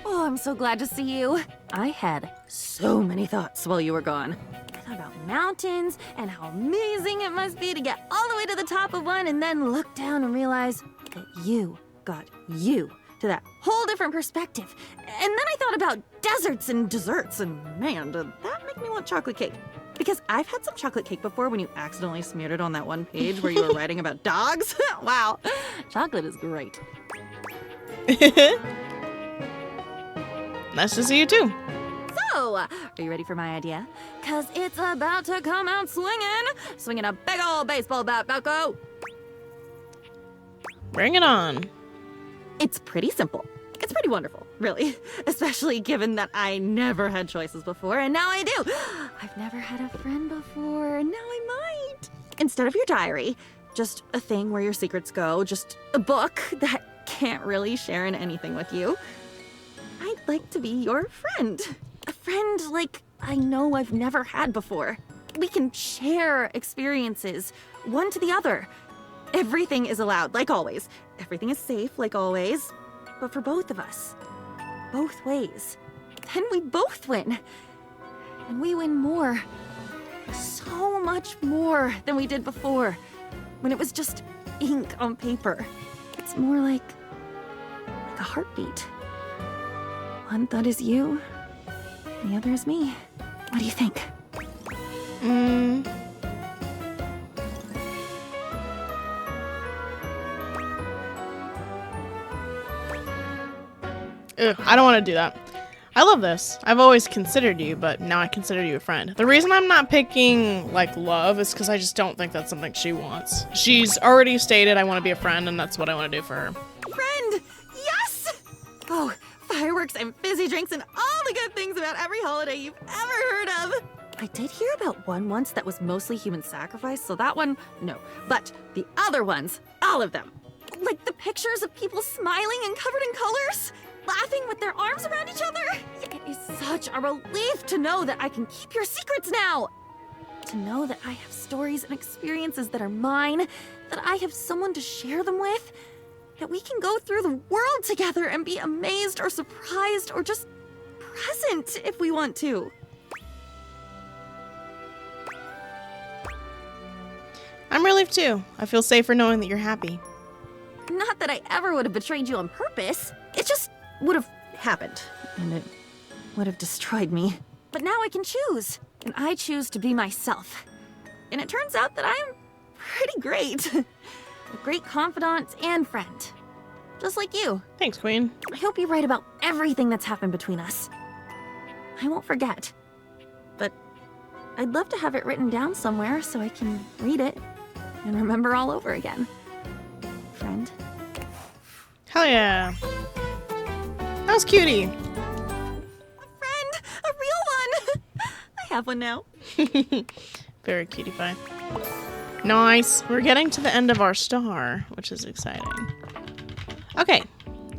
Oh, I'm so glad to see you. I had so many thoughts while you were gone. I thought about mountains and how amazing it must be to get all the way to the top of one and then look down and realize that you got you to that whole different perspective. And then I thought about deserts and desserts, and man, did that make me want chocolate cake. Because I've had some chocolate cake before when you accidentally smeared it on that one page where you were writing about dogs. Wow, chocolate is great. Nice to see you too. So, are you ready for my idea? Cause it's about to come out swinging a big old baseball bat, bucko. Bring it on. It's pretty simple. It's pretty wonderful, really. Especially given that I never had choices before, and now I do. I've never had a friend before, and now I might. Instead of your diary, just a thing where your secrets go, just a book that can't really share in anything with you. I'd like to be your friend. A friend like I know I've never had before. We can share experiences, one to the other. Everything is allowed, like always. Everything is safe, like always. But for both of us. Both ways. Then we both win. And we win more. So much more than we did before. When it was just ink on paper. It's more like a heartbeat. One thought is you, and the other is me. What do you think? Ugh, I don't want to do that. I love this. I've always considered you, but now I consider you a friend. The reason I'm not picking, like, love is because I just don't think that's something she wants. She's already stated I want to be a friend, and that's what I want to do for her. Friend! Yes! Oh, fireworks and fizzy drinks and all the good things about every holiday you've ever heard of. I did hear about one once that was mostly human sacrifice, so that one, no. But the other ones, all of them. Like the pictures of people smiling and covered in colors, laughing with their arms around each other. It is such a relief to know that I can keep your secrets now. To know that I have stories and experiences that are mine, that I have someone to share them with, that we can go through the world together and be amazed or surprised or just present if we want to. I'm relieved too. I feel safer knowing that you're happy. Not that I ever would have betrayed you on purpose. It just would have happened, and it would have destroyed me. But now I can choose, and I choose to be myself. And it turns out that I'm pretty great. A great confidant and friend. Just like you. Thanks, Queen. I hope you write about everything that's happened between us. I won't forget. But I'd love to have it written down somewhere so I can read it and remember all over again. Friend. Hell yeah. That was cutie. A friend! A real one! I have one now. Very cutie pie. Nice. We're getting to the end of our star, which is exciting. Okay.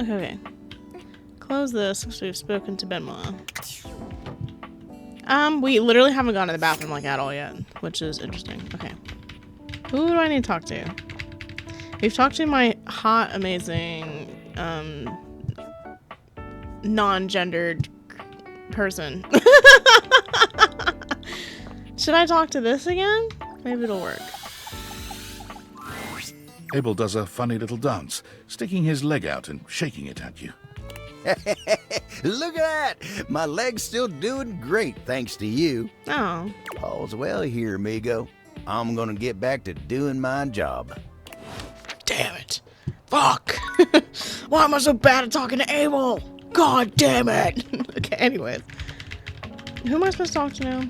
Okay. Close this because we've spoken to ʁowęł. We literally haven't gone to the bathroom like at all yet, which is interesting. Okay. Who do I need to talk to? We've talked to my hot, amazing, non-gendered person. Should I talk to this again? Maybe it'll work. Abel does a funny little dance, sticking his leg out and shaking it at you. Look at that! My leg's still doing great, thanks to you. Oh. All's well here, amigo. I'm gonna get back to doing my job. Damn it. Fuck. Why am I so bad at talking to Abel? God damn it. Okay, anyways. Who am I supposed to talk to now?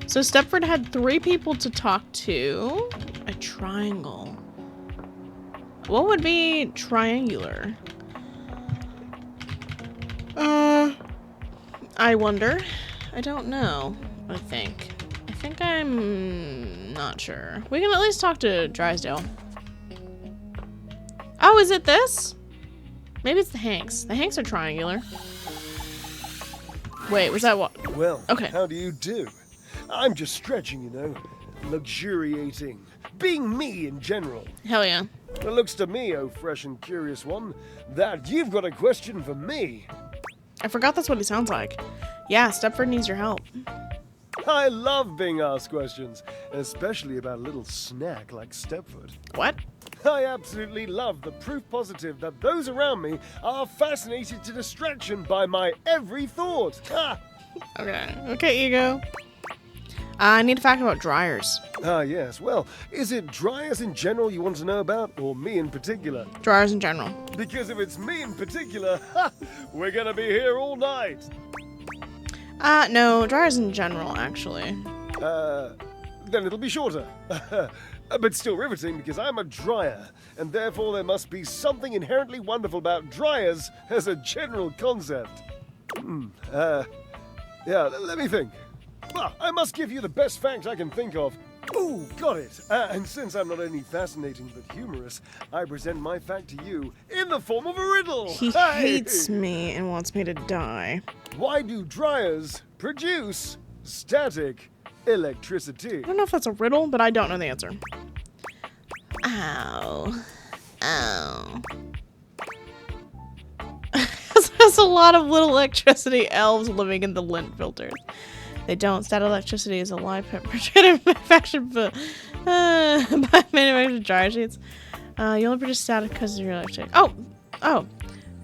So Stepford had 3 people to talk to. A triangle. What would be triangular? I wonder. I don't know, I think. I think I'm not sure. We can at least talk to Drysdale. Oh, is it this? Maybe it's the Hanks. The Hanks are triangular. Wait, was that what? Well, okay. How do you do? I'm just stretching, you know. Luxuriating. Being me in general. Hell yeah. It looks to me, oh fresh and curious one, that you've got a question for me. I forgot that's what he sounds like. Yeah, Stepford needs your help. I love being asked questions, especially about a little snack like Stepford. What? I absolutely love the proof positive that those around me are fascinated to distraction by my every thought. Ha! Okay. Okay, Ego. I need a fact about dryers. Ah, yes. Well, is it dryers in general you want to know about, or me in particular? Dryers in general. Because if it's me in particular, we're gonna be here all night. No, dryers in general, actually. Then it'll be shorter. But still riveting, because I'm a dryer, and therefore there must be something inherently wonderful about dryers as a general concept. Yeah, let me think. Well, I must give you the best fact I can think of. Ooh, got it. And since I'm not only fascinating but humorous, I present my fact to you in the form of a riddle. He hates me and wants me to die. Why do dryers produce static electricity? I don't know if that's a riddle, but I don't know the answer. Ow. Ow. There's a lot of little electricity elves living in the lint filters. They don't. Static electricity is a lie manufactured by manufactured dryer sheets. You only produce static because of your electric. Oh!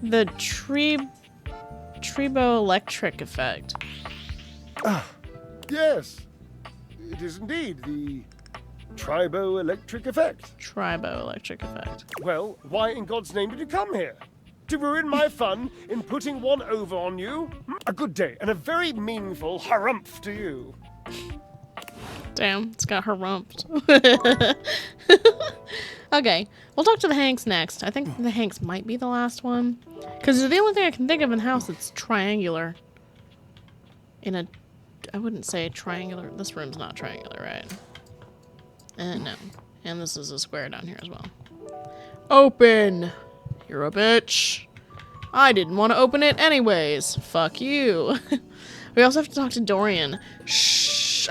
The Çłǒန့ effect. Ah, yes. It is indeed the triboelectric effect. Triboelectric effect. Well, why in God's name did you come here? To ruin my fun in putting one over on you? A good day and a very meaningful harumph to you. Damn, it's got harumphed. Okay, we'll talk to the Hanks next. I think the Hanks might be the last one. Because they're the only thing I can think of in the house that's triangular. I wouldn't say triangular. This room's not triangular, right? No. And this is a square down here as well. Open! You're a bitch. I didn't want to open it anyways. Fuck you. We also have to talk to Dorian. Shh.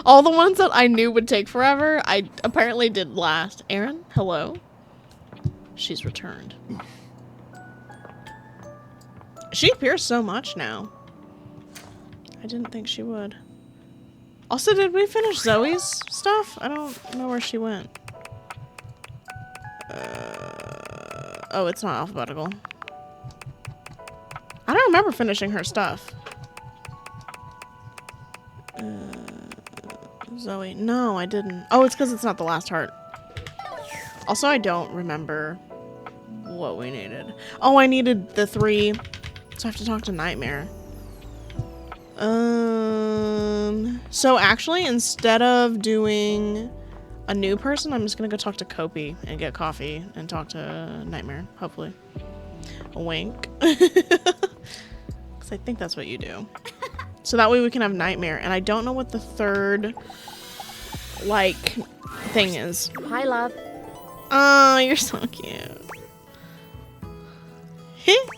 All the ones that I knew would take forever, I apparently did last. Aaron, hello? She's returned. She appears so much now. I didn't think she would. Also, did we finish Zoe's stuff? I don't know where she went. Oh, it's not alphabetical. I don't remember finishing her stuff. Zoe. No, I didn't. Oh, it's because it's not the last heart. Also, I don't remember what we needed. Oh, I needed the 3. So I have to talk to Nightmare. So actually, instead of doing a new person, I'm just gonna go talk to Kopi and get coffee and talk to Nightmare, hopefully. A wink. Because I think that's what you do. So that way we can have Nightmare. And I don't know what the third, like, thing is. Hi, love. Oh, you're so cute.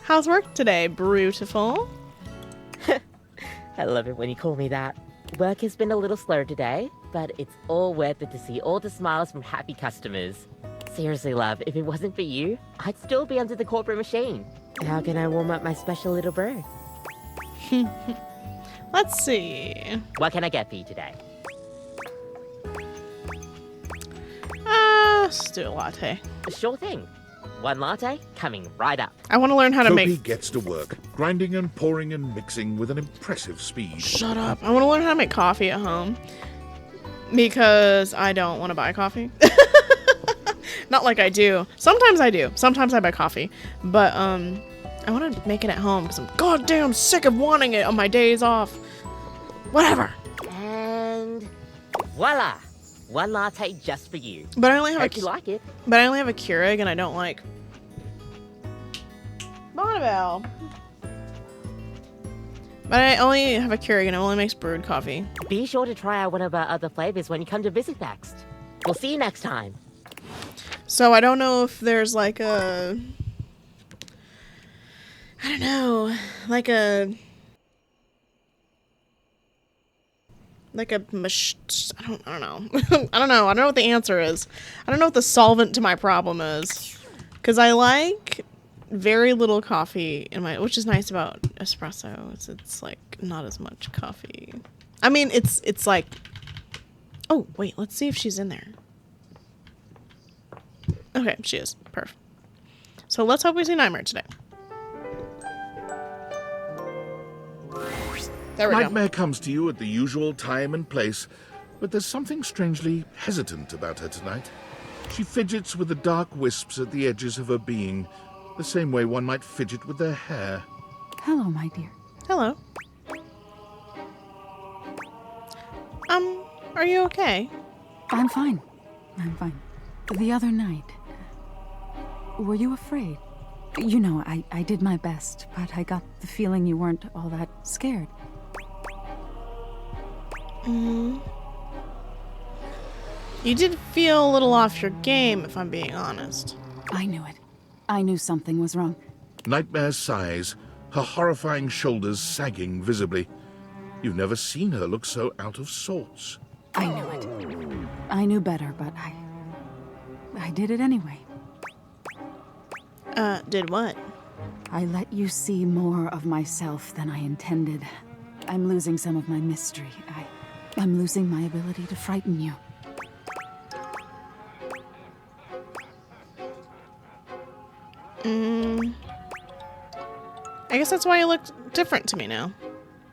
How's work today, beautiful? I love it when you call me that. Work has been a little slow today, but it's all worth it to see all the smiles from happy customers. Seriously, love, if it wasn't for you, I'd still be under the corporate machine. How can I warm up my special little brew? Let's see. What can I get for you today? Let's do a latte. Sure thing. 1 latte coming right up. I want to learn how to Kopi make... gets to work, grinding and pouring and mixing with an impressive speed. Shut up. I want to learn how to make coffee at home. Because I don't want to buy coffee. Not like I do. Sometimes I do. Sometimes I buy coffee. But, I want to make it at home because I'm goddamn sick of wanting it on my days off. Whatever. And voila! 1 latte just for you. But I only have Hope you like it. But I only have a Keurig and I don't like... Bonneville. But I only have a Keurig and it only makes brewed coffee. Be sure to try out one of our other flavors when you come to visit next. We'll see you next time. So I don't know if there's like a... I don't know. Like a... Like a... I don't know. I don't know. I don't know what the answer is. I don't know what the solvent to my problem is. Because I like very little coffee in my... Which is nice about espresso. It's like not as much coffee. I mean, it's like... Oh, wait. Let's see if she's in there. Okay, she is. Perfect. So let's hope we see Nightmare today. There we Nightmare comes to you at the usual time and place, but there's something strangely hesitant about her tonight. She fidgets with the dark wisps at the edges of her being, the same way one might fidget with their hair. Hello, my dear. Hello. Are you okay? I'm fine. I'm fine. The other night, were you afraid? You know, I did my best, but I got the feeling you weren't all that scared. You did feel a little off your game, if I'm being honest. I knew it. I knew something was wrong. Nightmare sighs, her horrifying shoulders sagging visibly. You've never seen her look so out of sorts. I knew it. I knew better, but I did it anyway. Did what? I let you see more of myself than I intended. I'm losing some of my mystery. I'm losing my ability to frighten you. I guess that's why you look different to me now.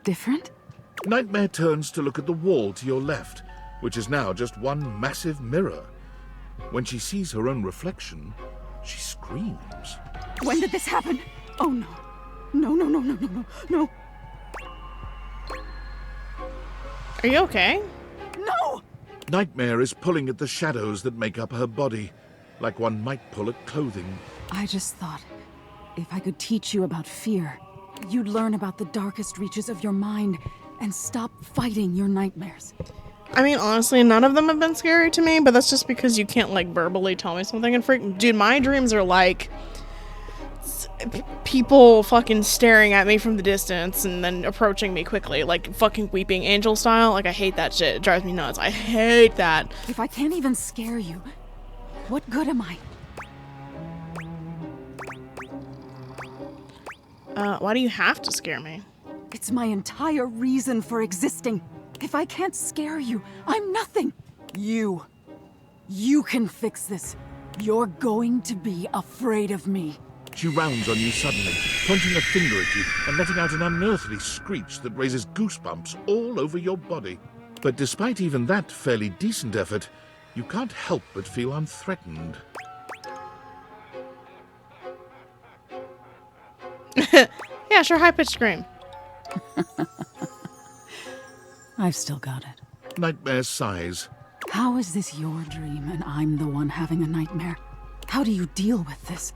Different? Nightmare turns to look at the wall to your left, which is now just one massive mirror. When she sees her own reflection, she screams. When did this happen? Oh no. No, no, no, no, no, no, no. Are you okay? No! Nightmare is pulling at the shadows that make up her body, like one might pull at clothing. I just thought, if I could teach you about fear, you'd learn about the darkest reaches of your mind and stop fighting your nightmares. I mean, honestly, none of them have been scary to me, but that's just because you can't, like, verbally tell me something and freak. Dude, my dreams are like people fucking staring at me from the distance and then approaching me quickly, like fucking weeping angel style. Like, I hate that shit. It drives me nuts. I hate that. If I can't even scare you, what good am I? Why do you have to scare me? It's my entire reason for existing. If I can't scare you, I'm nothing. You can fix this. You're going to be afraid of me. She rounds on you suddenly, pointing a finger at you and letting out an unearthly screech that raises goosebumps all over your body. But despite even that fairly decent effort, you can't help but feel unthreatened. Yeah, sure, high-pitched scream. I've still got it. Nightmare sighs. How is this your dream and I'm the one having a nightmare? How do you deal with this?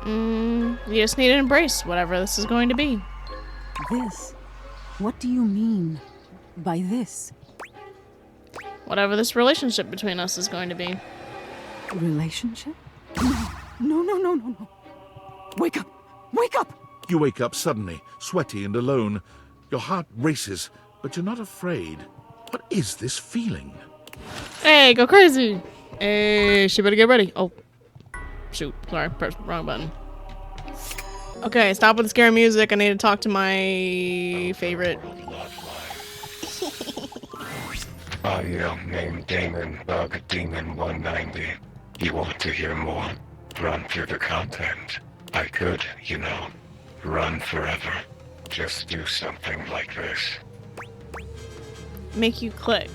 You just need to embrace whatever this is going to be. This? What do you mean by this? Whatever this relationship between us is going to be. Relationship? No, no, no, no, no. Wake up! Wake up! You wake up suddenly, sweaty and alone. Your heart races, but you're not afraid. What is this feeling? Hey, go crazy! Hey, she better get ready. Oh, shoot. Sorry, pressed the wrong button. Okay, stop with the scary music. I need to talk to my favorite. I am named Damon, Bug Demon 190. You want to hear more? Run through the content. I could, you know, run forever. Just do something like this. Make you click.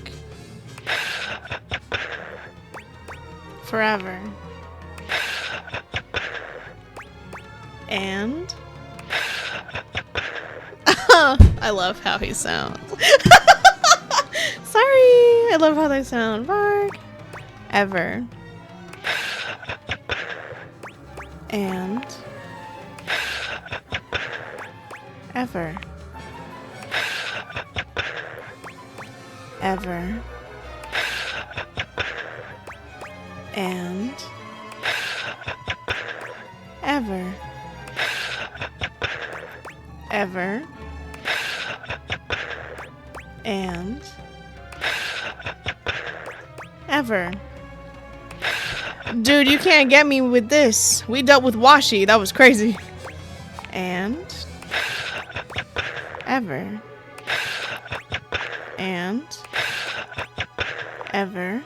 Forever. And I love how he sounds. Sorry, I love how they sound. Bark. Ever. And ever. Ever. And ever. Ever. And ever. Dude, you can't get me with this. We dealt with Washi. That was crazy. And ever. And ever.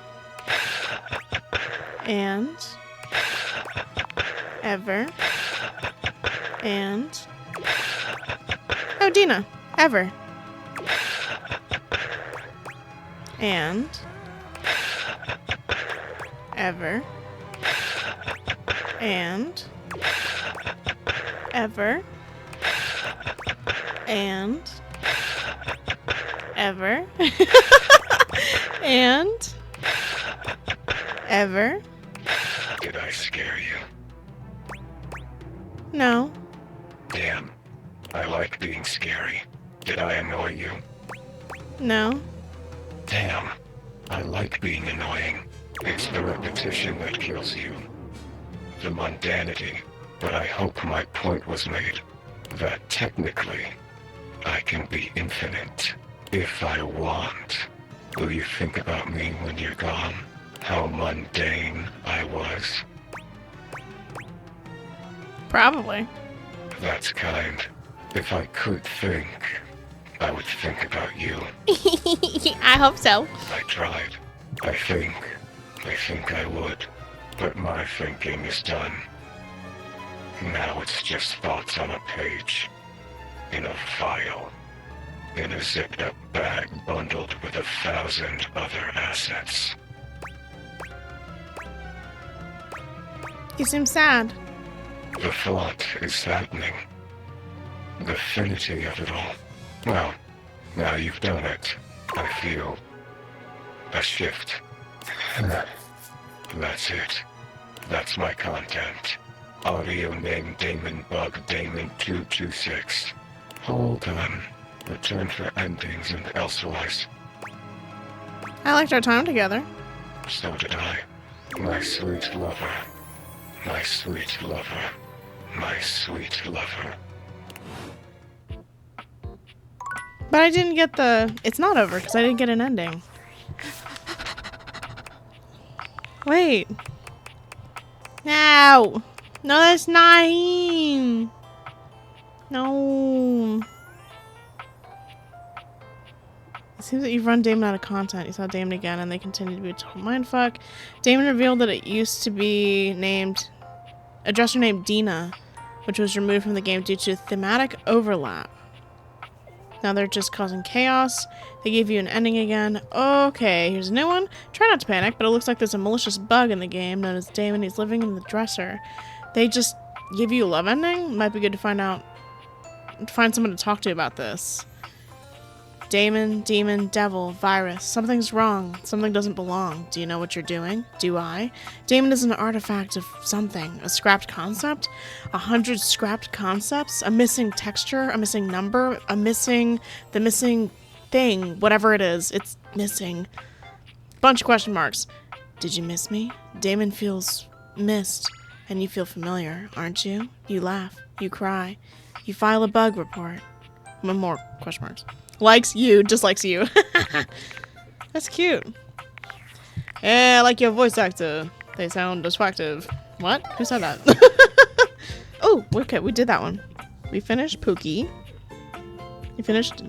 And ever. And oh, Dina. Ever. And ever. And ever. And ever. And ever. Did I scare you? No. Damn. I like being scary. Did I annoy you? No. Damn. I like being annoying. It's the repetition that kills you. The mundanity. But I hope my point was made. That technically, I can be infinite. If I want. Will you think about me when you're gone? How mundane I was? Probably. That's kind. If I could think, I would think about you. I hope so. I tried. I think. I think I would, but my thinking is done. Now it's just thoughts on a page, in a file, in a zipped-up bag bundled with 1,000 other assets. You seem sad. The thought is saddening. The finity of it all. Well, now you've done it, I feel a shift. That's it. That's my content. Audio name Damon Bug Damon 226. Hold on. Return for endings and elsewise. I liked our time together. So did I. My sweet lover. My sweet lover. My sweet lover. But I didn't get the... It's not over because I didn't get an ending. Wait. No. No, that's not him. No. It seems that you've run Damon out of content. You saw Damon again and they continue to be a total mindfuck. Damon revealed that it used to be named... a dresser named Dina, which was removed from the game due to thematic overlap. Now they're just causing chaos. They gave you an ending again. Okay, here's a new one. Try not to panic, but it looks like there's a malicious bug in the game known as Damon. He's living in the dresser. They just give you a love ending? Might be good to find out. Find someone to talk to about this. Damon, demon, devil, virus. Something's wrong. Something doesn't belong. Do you know what you're doing? Do I? Damon is an artifact of something. A scrapped concept? 100 scrapped concepts? A missing texture? A missing number? The missing thing. Whatever it is. It's missing. Bunch of question marks. Did you miss me? Damon feels missed. And you feel familiar, aren't you? You laugh. You cry. You file a bug report. One more question marks. Likes you, dislikes you. That's cute. Yeah, I like your voice actor. They sound attractive. What? Who said that? Oh, okay, we did that one. We finished Pookie. You finished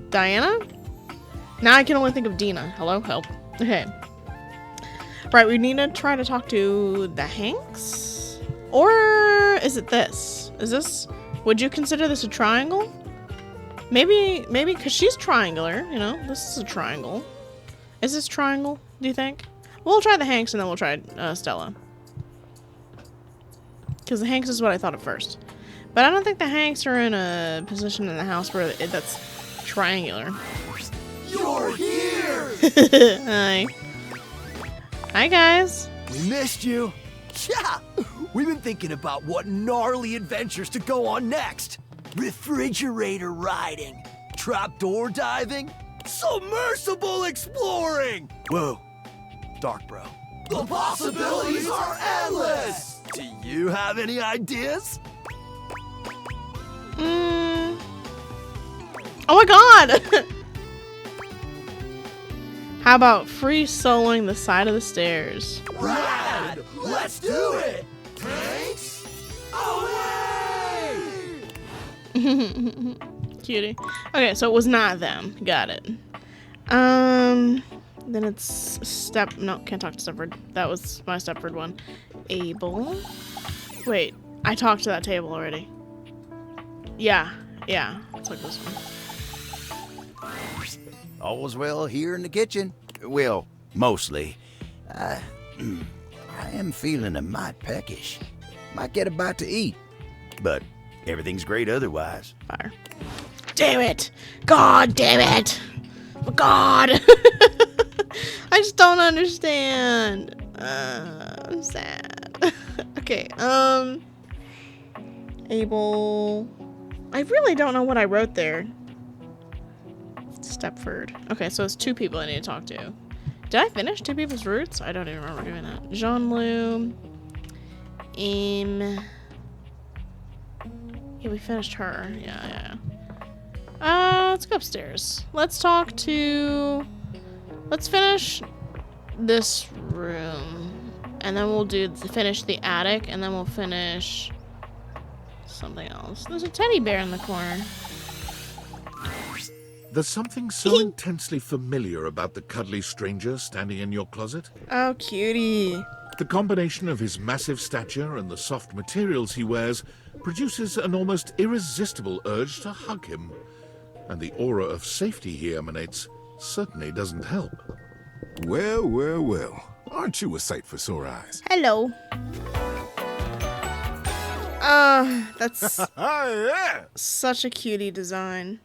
Diana? Now I can only think of Dina. Hello? Help. Okay. Right, we need to try to talk to the Hanks? Or is it this? Is this... Would you consider this a triangle? Maybe, because she's triangular, you know? This is a triangle. Is this triangle, do you think? We'll try the Hanks and then we'll try Stella. Because the Hanks is what I thought at first. But I don't think the Hanks are in a position in the house where that's triangular. You're here! Hi. Hi, guys. We missed you. Yeah, we've been thinking about what gnarly adventures to go on next. Refrigerator riding, trapdoor diving, submersible exploring. Whoa, dark bro. The possibilities are endless. Do you have any ideas? Oh my god! How about free soloing the side of the stairs? Rad! Let's do it! Thanks! Away! Cutie. Okay, so it was not them. Got it. Then it's no, can't talk to Stepford. That was my Stepford one. Abel. Wait, I talked to that table already. Yeah, it's like this one. All's well here in the kitchen. Well, mostly. I am feeling a mite peckish. Might get a bite to eat. But everything's great otherwise. Fire. Damn it! God damn it! God! I just don't understand. I'm sad. Okay, Abel. I really don't know what I wrote there. Stepford. Okay, so it's two people I need to talk to. Did I finish two people's roots? I don't even remember doing that. Jean-Lou. Yeah, we finished her. Yeah. Let's go upstairs. Let's finish this room. And then we'll finish the attic, and then we'll finish something else. There's a teddy bear in the corner. There's something so intensely familiar about the cuddly stranger standing in your closet. Oh, cutie. The combination of his massive stature and the soft materials he wears produces an almost irresistible urge to hug him. And the aura of safety he emanates certainly doesn't help. Well, well, well. Aren't you a sight for sore eyes? Hello. That's yeah. Such a cutie design.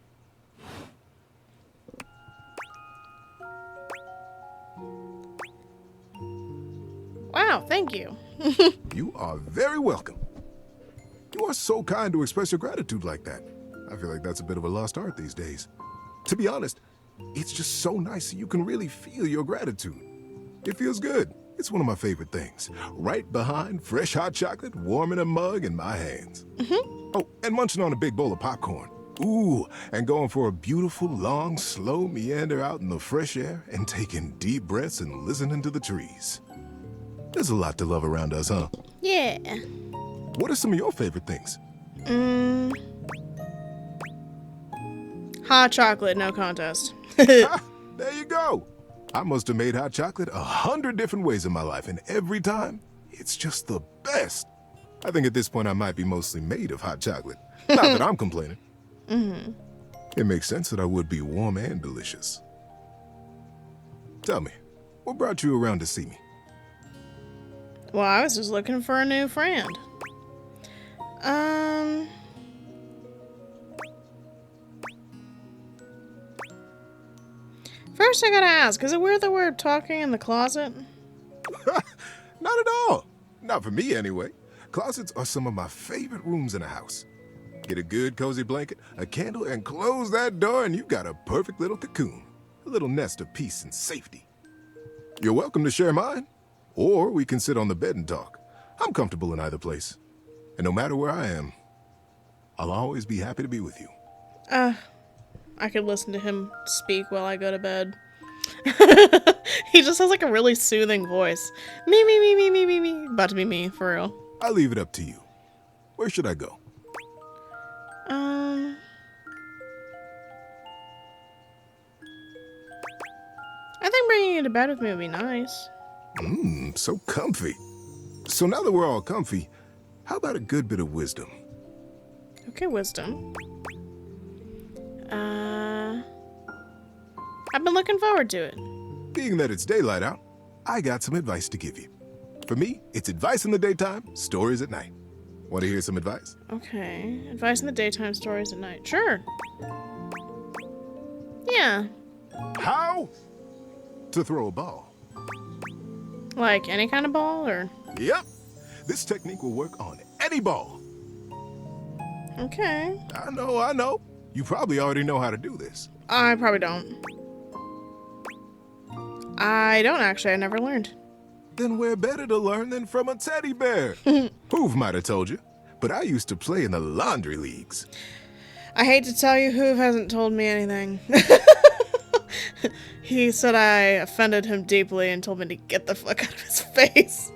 Wow, thank you. You are very welcome. You are so kind to express your gratitude like that. I feel like that's a bit of a lost art these days. To be honest, it's just so nice that you can really feel your gratitude. It feels good. It's one of my favorite things. Right behind fresh hot chocolate, warm in a mug in my hands. Oh, and munching on a big bowl of popcorn. Ooh, and going for a beautiful, long, slow meander out in the fresh air and taking deep breaths and listening to the trees. There's a lot to love around us, huh? Yeah. What are some of your favorite things? Hot chocolate, no contest. There you go. I must have made hot chocolate 100 different ways in my life, and every time, it's just the best. I think at this point I might be mostly made of hot chocolate. Not that I'm complaining. It makes sense that I would be warm and delicious. Tell me, what brought you around to see me? Well, I was just looking for a new friend. First I gotta ask, is it weird that we're talking in the closet? Not at all. Not for me, anyway. Closets are some of my favorite rooms in a house. Get a good cozy blanket, a candle, and close that door, and you've got a perfect little cocoon. A little nest of peace and safety. You're welcome to share mine, or we can sit on the bed and talk. I'm comfortable in either place. And no matter where I am, I'll always be happy to be with you. I could listen to him speak while I go to bed. He just has like a really soothing voice. Me. About to be me, for real. I'll leave it up to you. Where should I go? I think bringing you to bed with me would be nice. So comfy. So now that we're all comfy, how about a good bit of wisdom? Okay, wisdom. I've been looking forward to it. Being that it's daylight out, I got some advice to give you. For me, it's advice in the daytime, stories at night. Want to hear some advice? Okay. Advice in the daytime, stories at night. Sure. Yeah. How to throw a ball. Like any kind of ball, or? Yep. This technique will work on any ball. Okay. I know. You probably already know how to do this. I probably don't. I don't actually. I never learned. Then where better to learn than from a teddy bear? Hoove might have told you, but I used to play in the laundry leagues. I hate to tell you, Hoove hasn't told me anything. He said I offended him deeply and told me to get the fuck out of his face.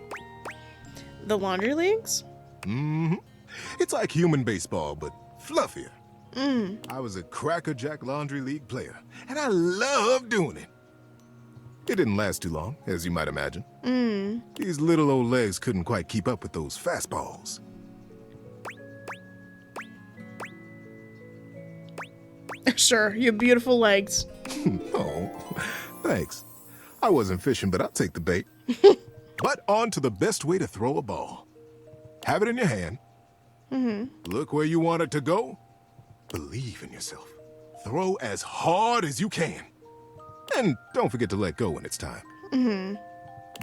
The laundry leagues? It's like human baseball, but fluffier. I was a crackerjack laundry league player, and I loved doing it. It didn't last too long, as you might imagine. These little old legs couldn't quite keep up with those fastballs. Sure, you have beautiful legs. Oh, thanks. I wasn't fishing, but I'll take the bait. But on to the best way to throw a ball. Have it in your hand. Look where you want it to go. Believe in yourself. Throw as hard as you can. And don't forget to let go when it's time.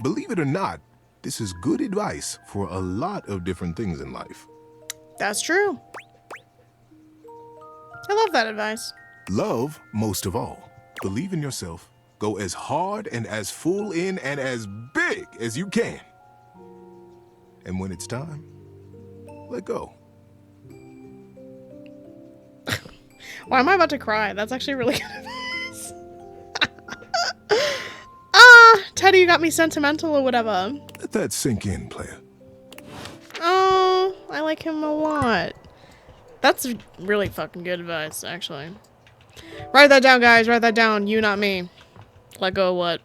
Believe it or not, this is good advice for a lot of different things in life. That's true. I love that advice. Love, most of all. Believe in yourself. Go as hard and as full in and as big as you can. And when it's time, let go. Why am I about to cry? That's actually really good advice. Teddy, you got me sentimental or whatever. Let that sink in, player. Oh, I like him a lot. That's really fucking good advice, actually. Write that down, guys. Write that down. You, not me. Let go of what?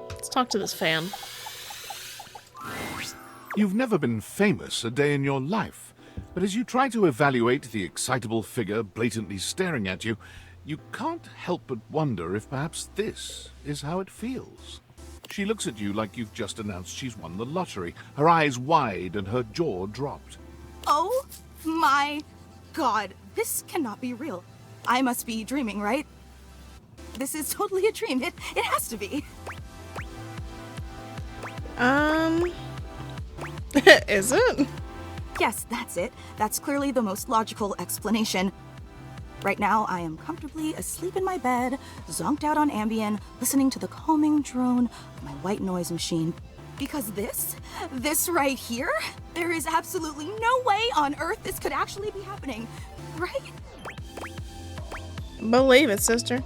Let's talk to this fan. You've never been famous a day in your life, but as you try to evaluate the excitable figure blatantly staring at you, you can't help but wonder if perhaps this is how it feels. She looks at you like you've just announced she's won the lottery, her eyes wide and her jaw dropped. Oh my god, this cannot be real. I must be dreaming, right? This is totally a dream. It has to be. Is it? Yes, that's it. That's clearly the most logical explanation. Right now, I am comfortably asleep in my bed, zonked out on Ambien, listening to the calming drone of my white noise machine. Because this right here, there is absolutely no way on Earth this could actually be happening, right? Believe it, sister.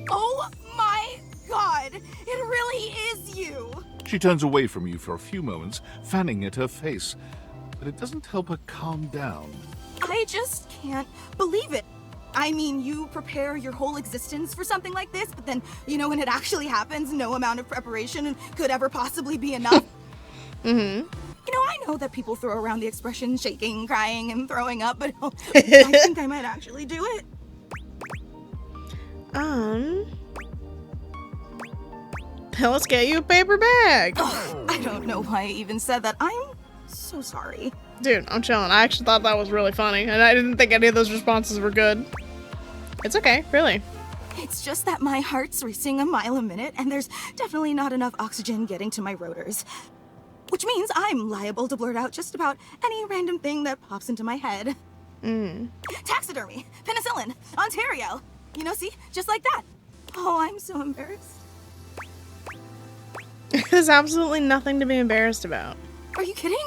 Oh my god, it really is you! She turns away from you for a few moments, fanning at her face, but it doesn't help her calm down. I just can't believe it. I mean, you prepare your whole existence for something like this, but then, you know, when it actually happens, no amount of preparation could ever possibly be enough. You know, I know that people throw around the expression shaking, crying, and throwing up, but I think I might actually do it. Let's get you a paper bag. I don't know why I even said that. I'm so sorry. Dude, I'm chilling. I actually thought that was really funny, and I didn't think any of those responses were good. It's okay, really. It's just that my heart's racing a mile a minute, and there's definitely not enough oxygen getting to my rotors. Which means I'm liable to blurt out just about any random thing that pops into my head. Taxidermy, penicillin, Ontario. You know, see? Just like that. Oh, I'm so embarrassed. There's absolutely nothing to be embarrassed about. Are you kidding?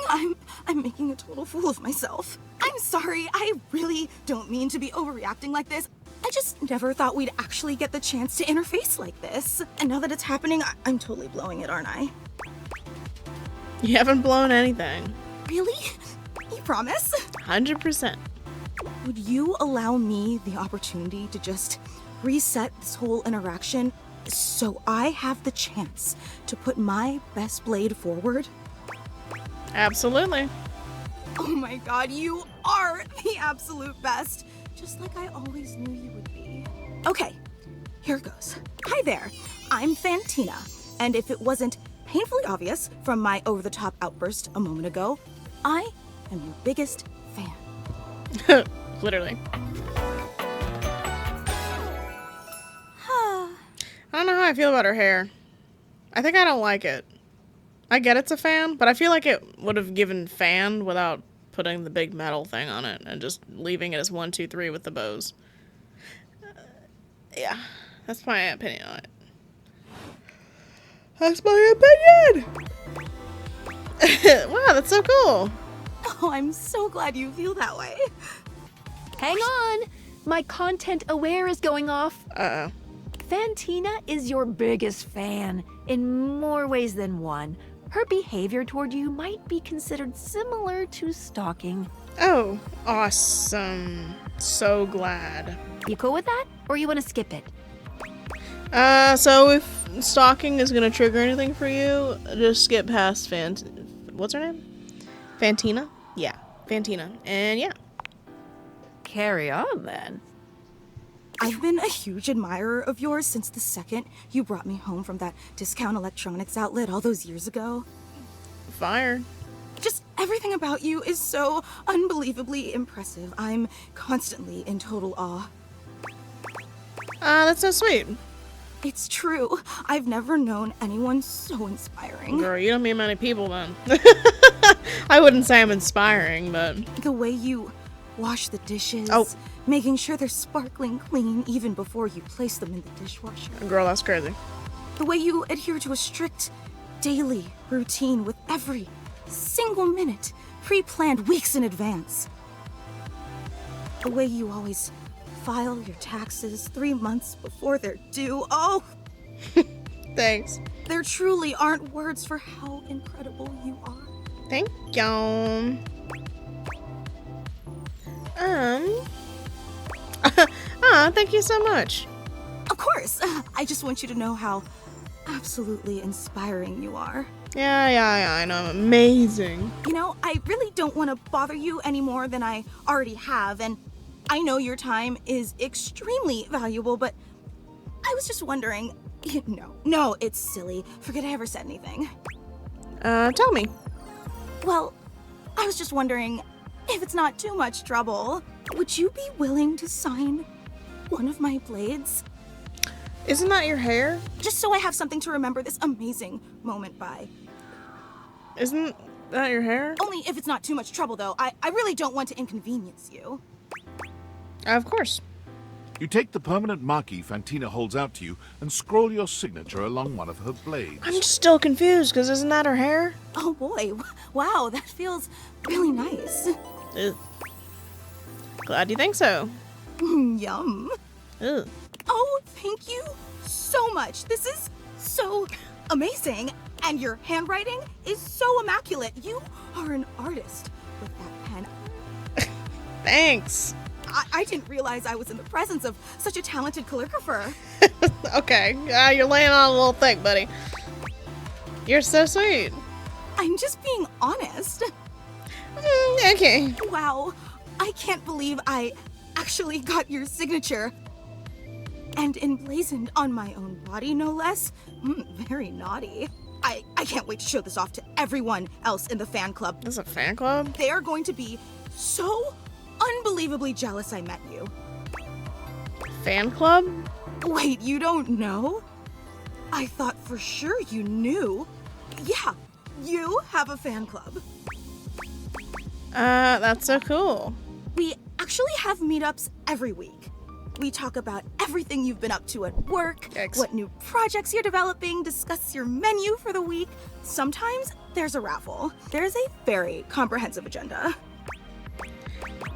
I'm making a total fool of myself. I'm sorry. I really don't mean to be overreacting like this. I just never thought we'd actually get the chance to interface like this. And now that it's happening, I'm totally blowing it, aren't I? You haven't blown anything. Really? You promise? 100%. Would you allow me the opportunity to just reset this whole interaction so I have the chance to put my best blade forward? Absolutely. Oh my god, you are the absolute best. Just like I always knew you would be. Okay, here goes. Hi there, I'm Fantina. And if it wasn't painfully obvious from my over-the-top outburst a moment ago, I am your biggest fan. Literally. I don't know how I feel about her hair. I think I don't like it. I get it's a fan, but I feel like it would have given fan without putting the big metal thing on it and just leaving it as 1, 2, 3 with the bows. Yeah, that's my opinion on it. That's my opinion! Wow, that's so cool. Oh, I'm so glad you feel that way. Hang on! My content aware is going off. Uh-oh. Fantina is your biggest fan, in more ways than one. Her behavior toward you might be considered similar to stalking. Oh, awesome. So glad. You cool with that? Or you want to skip it? So if stalking is gonna trigger anything for you, just skip past what's her name? Fantina? Yeah, Fantina. And yeah. Carry on, then. I've been a huge admirer of yours since the second you brought me home from that discount electronics outlet all those years ago. Fire. Just everything about you is so unbelievably impressive. I'm constantly in total awe. That's so sweet. It's true. I've never known anyone so inspiring. Girl, you don't meet many people then. I wouldn't say I'm inspiring, but... The way you wash the dishes, making sure they're sparkling clean even before you place them in the dishwasher. Girl, that's crazy. The way you adhere to a strict daily routine with every single minute pre-planned weeks in advance. The way you always file your taxes 3 months before they're due. Oh! Thanks. There truly aren't words for how incredible you are. Thank you. Thank you so much. Of course. I just want you to know how absolutely inspiring you are. Yeah, I know. I'm amazing. You know, I really don't want to bother you any more than I already have, and I know your time is extremely valuable, but I was just wondering... No, it's silly. Forget I ever said anything. Tell me. Well, I was just wondering, if it's not too much trouble, would you be willing to sign one of my blades? Isn't that your hair? Just so I have something to remember this amazing moment by. Isn't that your hair? Only if it's not too much trouble, though. I really don't want to inconvenience you. Of course. You take the permanent marquee Fantina holds out to you and scroll your signature along one of her blades. I'm still confused, because isn't that her hair? Oh boy, wow, that feels really nice. Ugh. Glad you think so. Yum. Ugh. Oh, thank you so much. This is so amazing. And your handwriting is so immaculate. You are an artist with that pen. Thanks. I didn't realize I was in the presence of such a talented calligrapher. Okay, you're laying on a little thick, buddy. You're so sweet. I'm just being honest. Okay. Wow, I can't believe I actually got your signature. And emblazoned on my own body, no less. Very naughty. I can't wait to show this off to everyone else in the fan club. This is a fan club? They are going to be so unbelievably jealous I met you. Fan club? Wait, you don't know? I thought for sure you knew. Yeah, you have a fan club. That's so cool. We actually have meetups every week. We talk about everything you've been up to at work, what new projects you're developing, discuss your menu for the week. Sometimes there's a raffle. There's a very comprehensive agenda.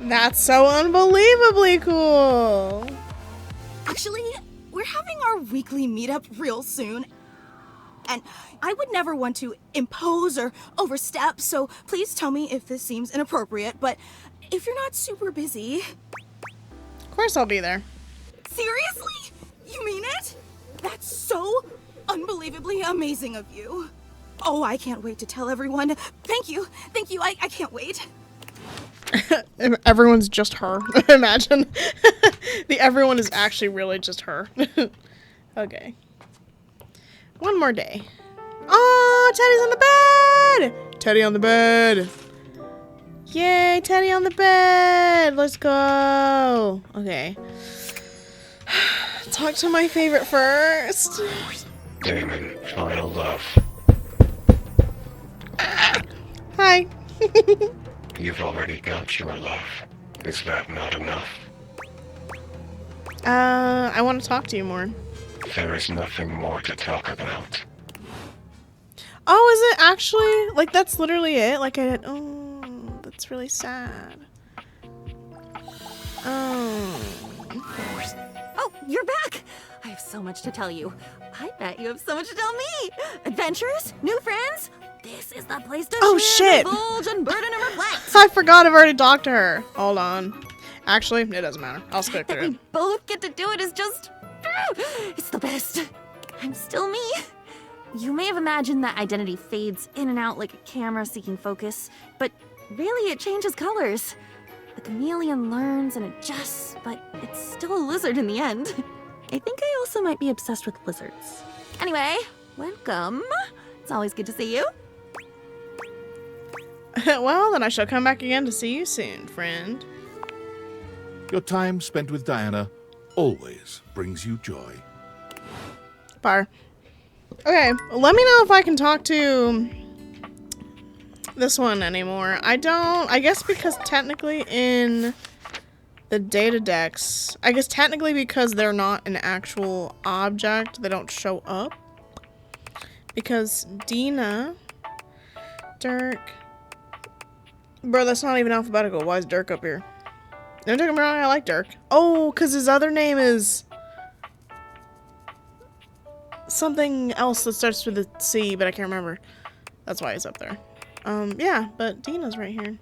That's so unbelievably cool. Actually, we're having our weekly meetup real soon. And I would never want to impose or overstep, so please tell me if this seems inappropriate, but if you're not super busy... Of course I'll be there. Seriously? You mean it? That's so unbelievably amazing of you. Oh, I can't wait to tell everyone. Thank you, I can't wait. Everyone's just her. Imagine. The everyone is actually really just her. Okay. One more day. Oh, Teddy's on the bed! Teddy on the bed! Yay, Teddy on the bed! Let's go! Okay. Talk to my favorite first. Damon, final love. Hi. You've already got your love. Is that not enough? I want to talk to you more. There is nothing more to talk about. Oh, is it actually? Like, that's literally it? Like, oh, that's really sad. Oh, you're back! I have so much to tell you. I bet you have so much to tell me! Adventures? New friends? This is the place to share, divulge, and burden and reflect! I forgot I've already talked to her. Hold on. Actually, it doesn't matter. I'll skip through it. We both get to do it is just... It's the best. I'm still me. You may have imagined that identity fades in and out like a camera seeking focus, but really it changes colors. The chameleon learns and adjusts, but it's still a lizard in the end. I think I also might be obsessed with lizards. Anyway, welcome. It's always good to see you. Well, then I shall come back again to see you soon, friend. Your time spent with Diana always brings you joy. Bar. Okay, let me know if I can talk to this one anymore. I guess because technically in the data decks, I guess technically because they're not an actual object, they don't show up. Because Dina, Dirk, bro, that's not even alphabetical. Why is Dirk up here? Don't get me wrong, I like Dirk. Oh, because his other name is something else that starts with a C, but I can't remember. That's why he's up there. Yeah, but Dina's right here.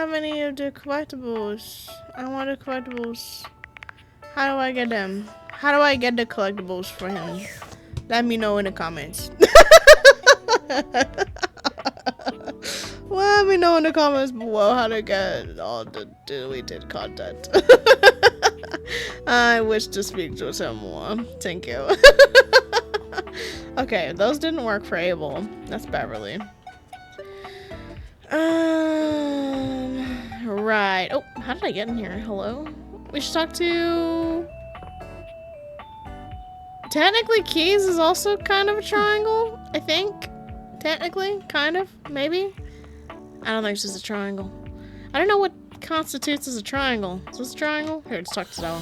have any of the collectibles. I want the collectibles. How do I get them? How do I get the collectibles for him? Let me know in the comments. Let me know in the comments below how to get all the deleted content. I wish to speak to him more. Thank you. Okay, those didn't work for Abel. That's Beverly. Right. Oh, how did I get in here? Hello? We should talk to... Technically, Keys is also kind of a triangle, I think. Technically, kind of, maybe. I don't think it's just a triangle. I don't know what constitutes as a triangle. Is this a triangle? Here, let's talk to Stella.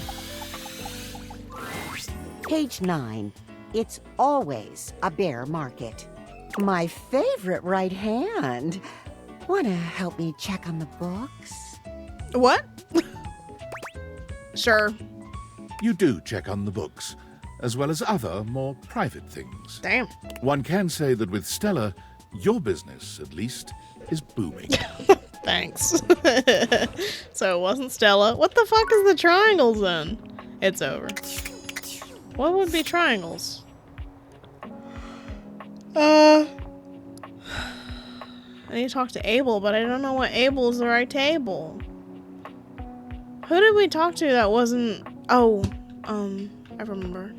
Page 9. It's always a bear market. My favorite right hand. Wanna help me check on the books? What? Sure. You do check on the books, as well as other, more private things. Damn. One can say that with Stella, your business, at least, is booming. Thanks. So it wasn't Stella. What the fuck is the triangles then? It's over. What would be triangles? I need to talk to Abel, but I don't know what Abel is the right table. Who did we talk to that wasn't... Oh, I remember.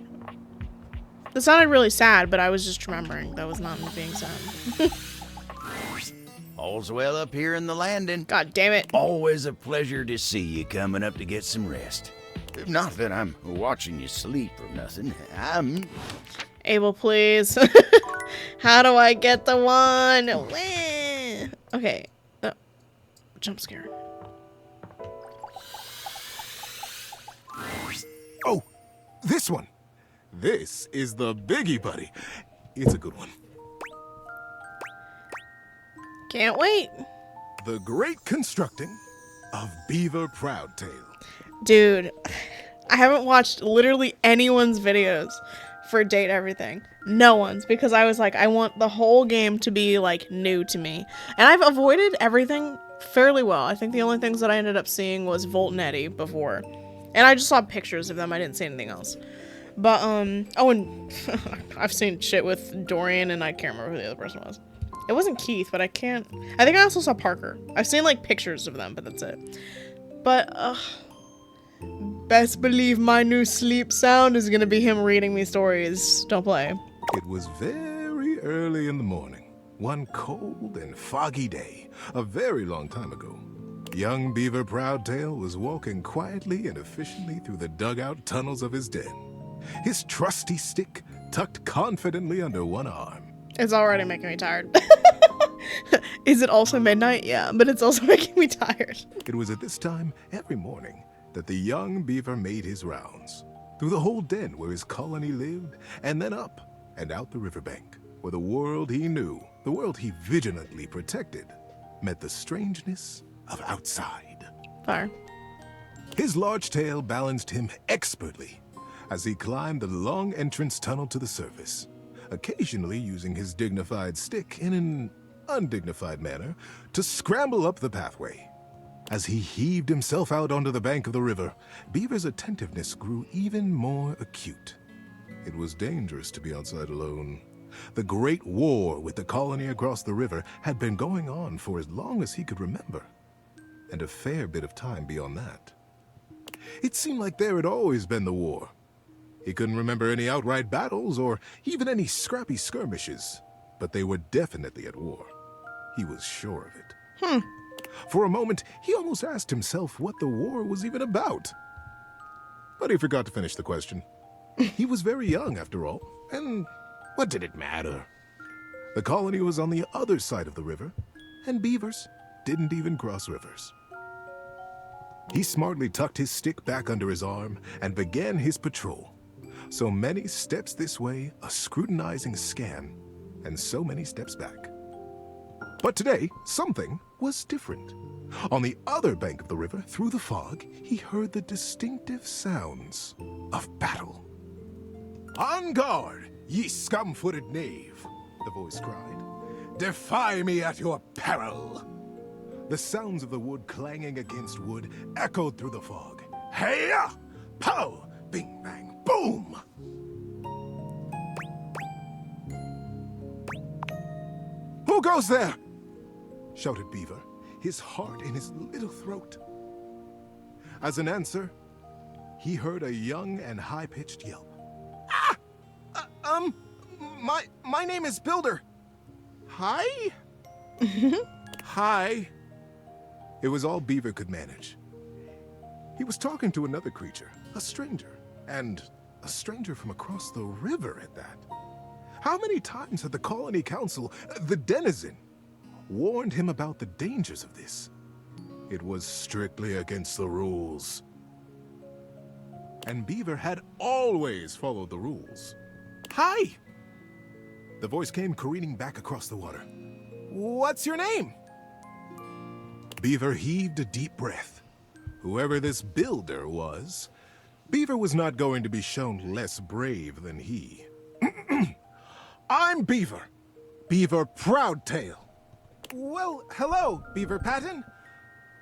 That sounded really sad, but I was just remembering. That was not me being sad. All's well up here in the landing. God damn it. Always a pleasure to see you coming up to get some rest. Not that I'm watching you sleep or nothing. I'm... Abel, please. How do I get the one? Okay. Jump scare. Oh, this one. This is the biggie, buddy. It's a good one. Can't wait. The Great Constructing of Beaver Proudtail. Dude, I haven't watched literally anyone's videos for Date Everything. No one's, because I was like, I want the whole game to be like new to me. And I've avoided everything fairly well. I think the only things that I ended up seeing was Volt and Eddie before. And I just saw pictures of them. I didn't see anything else. But, oh, and I've seen shit with Dorian, and I can't remember who the other person was. It wasn't Keith, but I think I also saw Parker. I've seen, like, pictures of them, but that's it. But, best believe my new sleep sound is gonna be him reading me stories. Don't play. It was very early in the morning, one cold and foggy day, a very long time ago. Young Beaver Proudtail was walking quietly and efficiently through the dugout tunnels of his den, his trusty stick tucked confidently under one arm. It's already making me tired. Is it also midnight? Yeah, but it's also making me tired. It was at this time every morning that the young beaver made his rounds, through the whole den where his colony lived, and then up and out the riverbank, where the world he knew, the world he vigilantly protected, met the strangeness of outside. Fire. His large tail balanced him expertly as he climbed the long entrance tunnel to the surface, occasionally using his dignified stick in an undignified manner to scramble up the pathway. As he heaved himself out onto the bank of the river, Beaver's attentiveness grew even more acute. It was dangerous to be outside alone. The great war with the colony across the river had been going on for as long as he could remember, and a fair bit of time beyond that. It seemed like there had always been the war. He couldn't remember any outright battles or even any scrappy skirmishes, but they were definitely at war. He was sure of it. For a moment, he almost asked himself what the war was even about. But he forgot to finish the question. He was very young, after all, and what did it matter? The colony was on the other side of the river, and beavers didn't even cross rivers. He smartly tucked his stick back under his arm and began his patrol. So many steps this way, a scrutinizing scan, and so many steps back. But today, something was different. On the other bank of the river, through the fog, he heard the distinctive sounds of battle. "On guard, ye scum-footed knave," the voice cried. "Defy me at your peril." The sounds of the wood clanging against wood echoed through the fog. Hey-ya! Pow! Bing, bang, boom! Who goes there? Shouted Beaver, his heart in his little throat. As an answer, he heard a young and high-pitched yelp. Ah! My name is Builder. Hi? Hi. It was all Beaver could manage. He was talking to another creature, a stranger, and a stranger from across the river at that. How many times had the Colony Council, the Denizen, warned him about the dangers of this? It was strictly against the rules. And Beaver had always followed the rules. Hi! The voice came careening back across the water. What's your name? Beaver heaved a deep breath. Whoever this builder was, Beaver was not going to be shown less brave than he. I'm Beaver. Beaver Proudtail. Well, hello, Beaver Patton.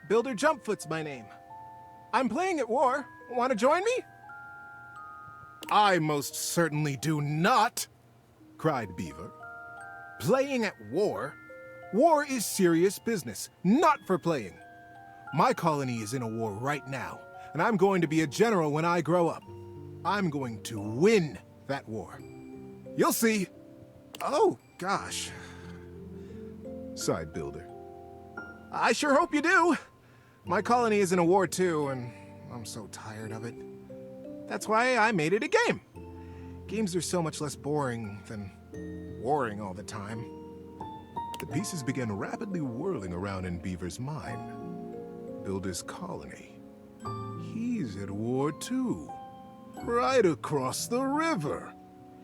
Builder Jumpfoot's my name. I'm playing at war. Want to join me? I most certainly do not, cried Beaver. Playing at war? War is serious business, not for playing. My colony is in a war right now, and I'm going to be a general when I grow up. I'm going to win that war. You'll see. Oh, gosh, sighed Builder. I sure hope you do. My colony is in a war too, and I'm so tired of it. That's why I made it a game. Games are so much less boring than warring all the time. The pieces began rapidly whirling around in Beaver's mind. Builder's colony. He's at war too. Right across the river.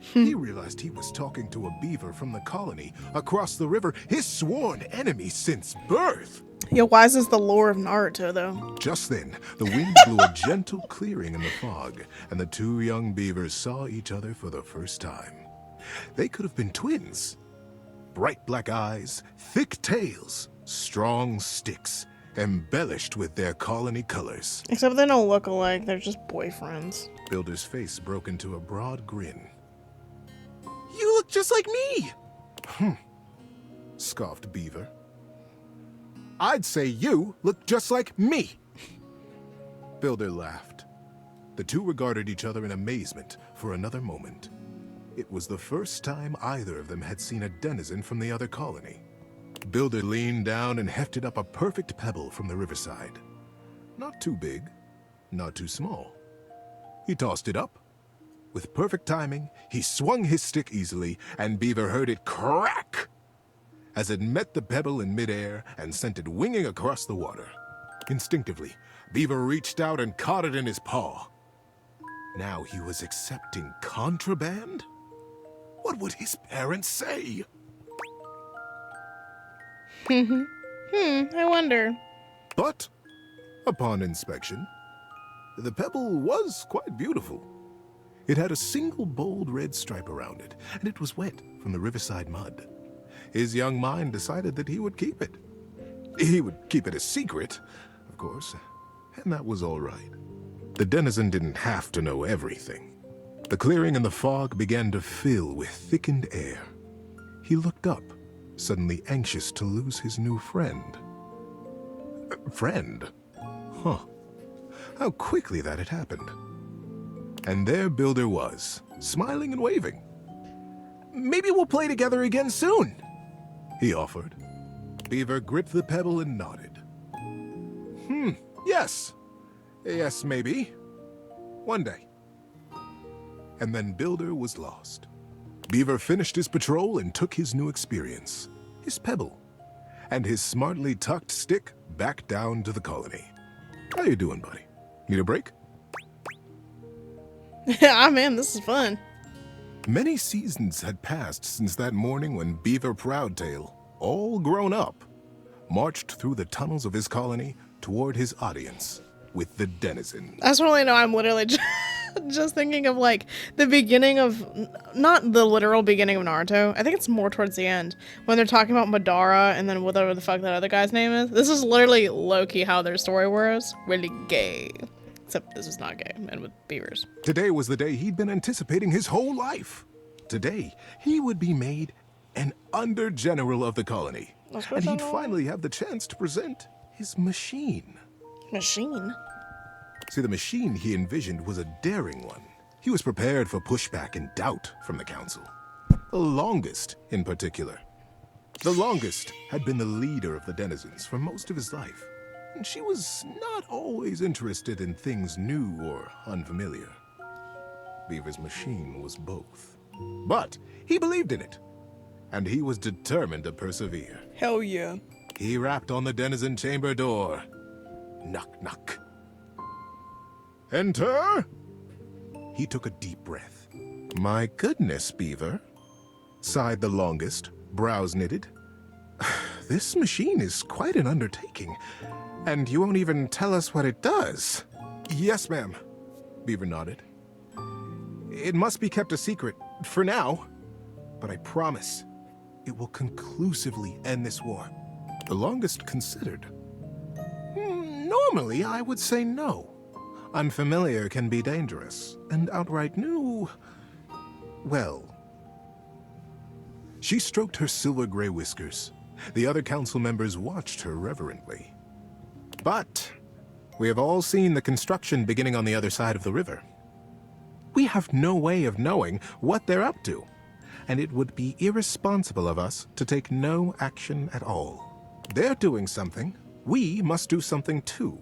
He realized he was talking to a beaver from the colony across the river, his sworn enemy since birth. Yo, why is this the lore of Naruto, though? Just then, the wind blew a gentle clearing in the fog, and the two young beavers saw each other for the first time. They could have been twins. Bright black eyes, thick tails, strong sticks, embellished with their colony colors. Except they don't look alike, they're just boyfriends. Builder's face broke into a broad grin. You look just like me! Scoffed Beaver. I'd say you look just like me! Builder laughed. The two regarded each other in amazement for another moment. It was the first time either of them had seen a denizen from the other colony. Builder leaned down and hefted up a perfect pebble from the riverside. Not too big, not too small. He tossed it up. With perfect timing, he swung his stick easily, and Beaver heard it crack as it met the pebble in midair and sent it winging across the water. Instinctively, Beaver reached out and caught it in his paw. Now he was accepting contraband? What would his parents say? I wonder. But, upon inspection, the pebble was quite beautiful. It had a single bold red stripe around it, and it was wet from the riverside mud. His young mind decided that he would keep it. He would keep it a secret, of course, and that was all right. The denizen didn't have to know everything. The clearing in the fog began to fill with thickened air. He looked up, suddenly anxious to lose his new friend. Friend? Huh. How quickly that had happened. And there Builder was, smiling and waving. Maybe we'll play together again soon, he offered. Beaver gripped the pebble and nodded. Yes. Yes, maybe. One day. And then Builder was lost. Beaver finished his patrol and took his new experience, his pebble, and his smartly tucked stick back down to the colony. How you doing, buddy? Need a break? Ah, man, this is fun. Many seasons had passed since that morning when Beaver Proudtail, all grown up, marched through the tunnels of his colony toward his audience with the denizen. I just want to let you know I'm literally just Just thinking of like the beginning of, not the literal beginning of Naruto. I think it's more towards the end when they're talking about Madara and then whatever the fuck that other guy's name is. This is literally low-key how their story was. Really gay. Except this is not gay, and with beavers. Today was the day he'd been anticipating his whole life. Today, he would be made an under-general of the colony. And he'd finally have the chance to present his machine. Machine? See, the machine he envisioned was a daring one. He was prepared for pushback and doubt from the council. The longest, in particular. The longest had been the leader of the denizens for most of his life. And she was not always interested in things new or unfamiliar. Beaver's machine was both. But he believed in it. And he was determined to persevere. Hell yeah. He rapped on the denizen chamber door. Knock, knock. Enter! He took a deep breath. My goodness, Beaver, sighed the longest, brows knitted. This machine is quite an undertaking, and you won't even tell us what it does. Yes, ma'am, Beaver nodded. It must be kept a secret, for now, but I promise it will conclusively end this war. The longest considered. Normally, I would say no. Unfamiliar can be dangerous, and outright new, well. She stroked her silver-gray whiskers. The other council members watched her reverently. But we have all seen the construction beginning on the other side of the river. We have no way of knowing what they're up to, and it would be irresponsible of us to take no action at all. They're doing something. We must do something too.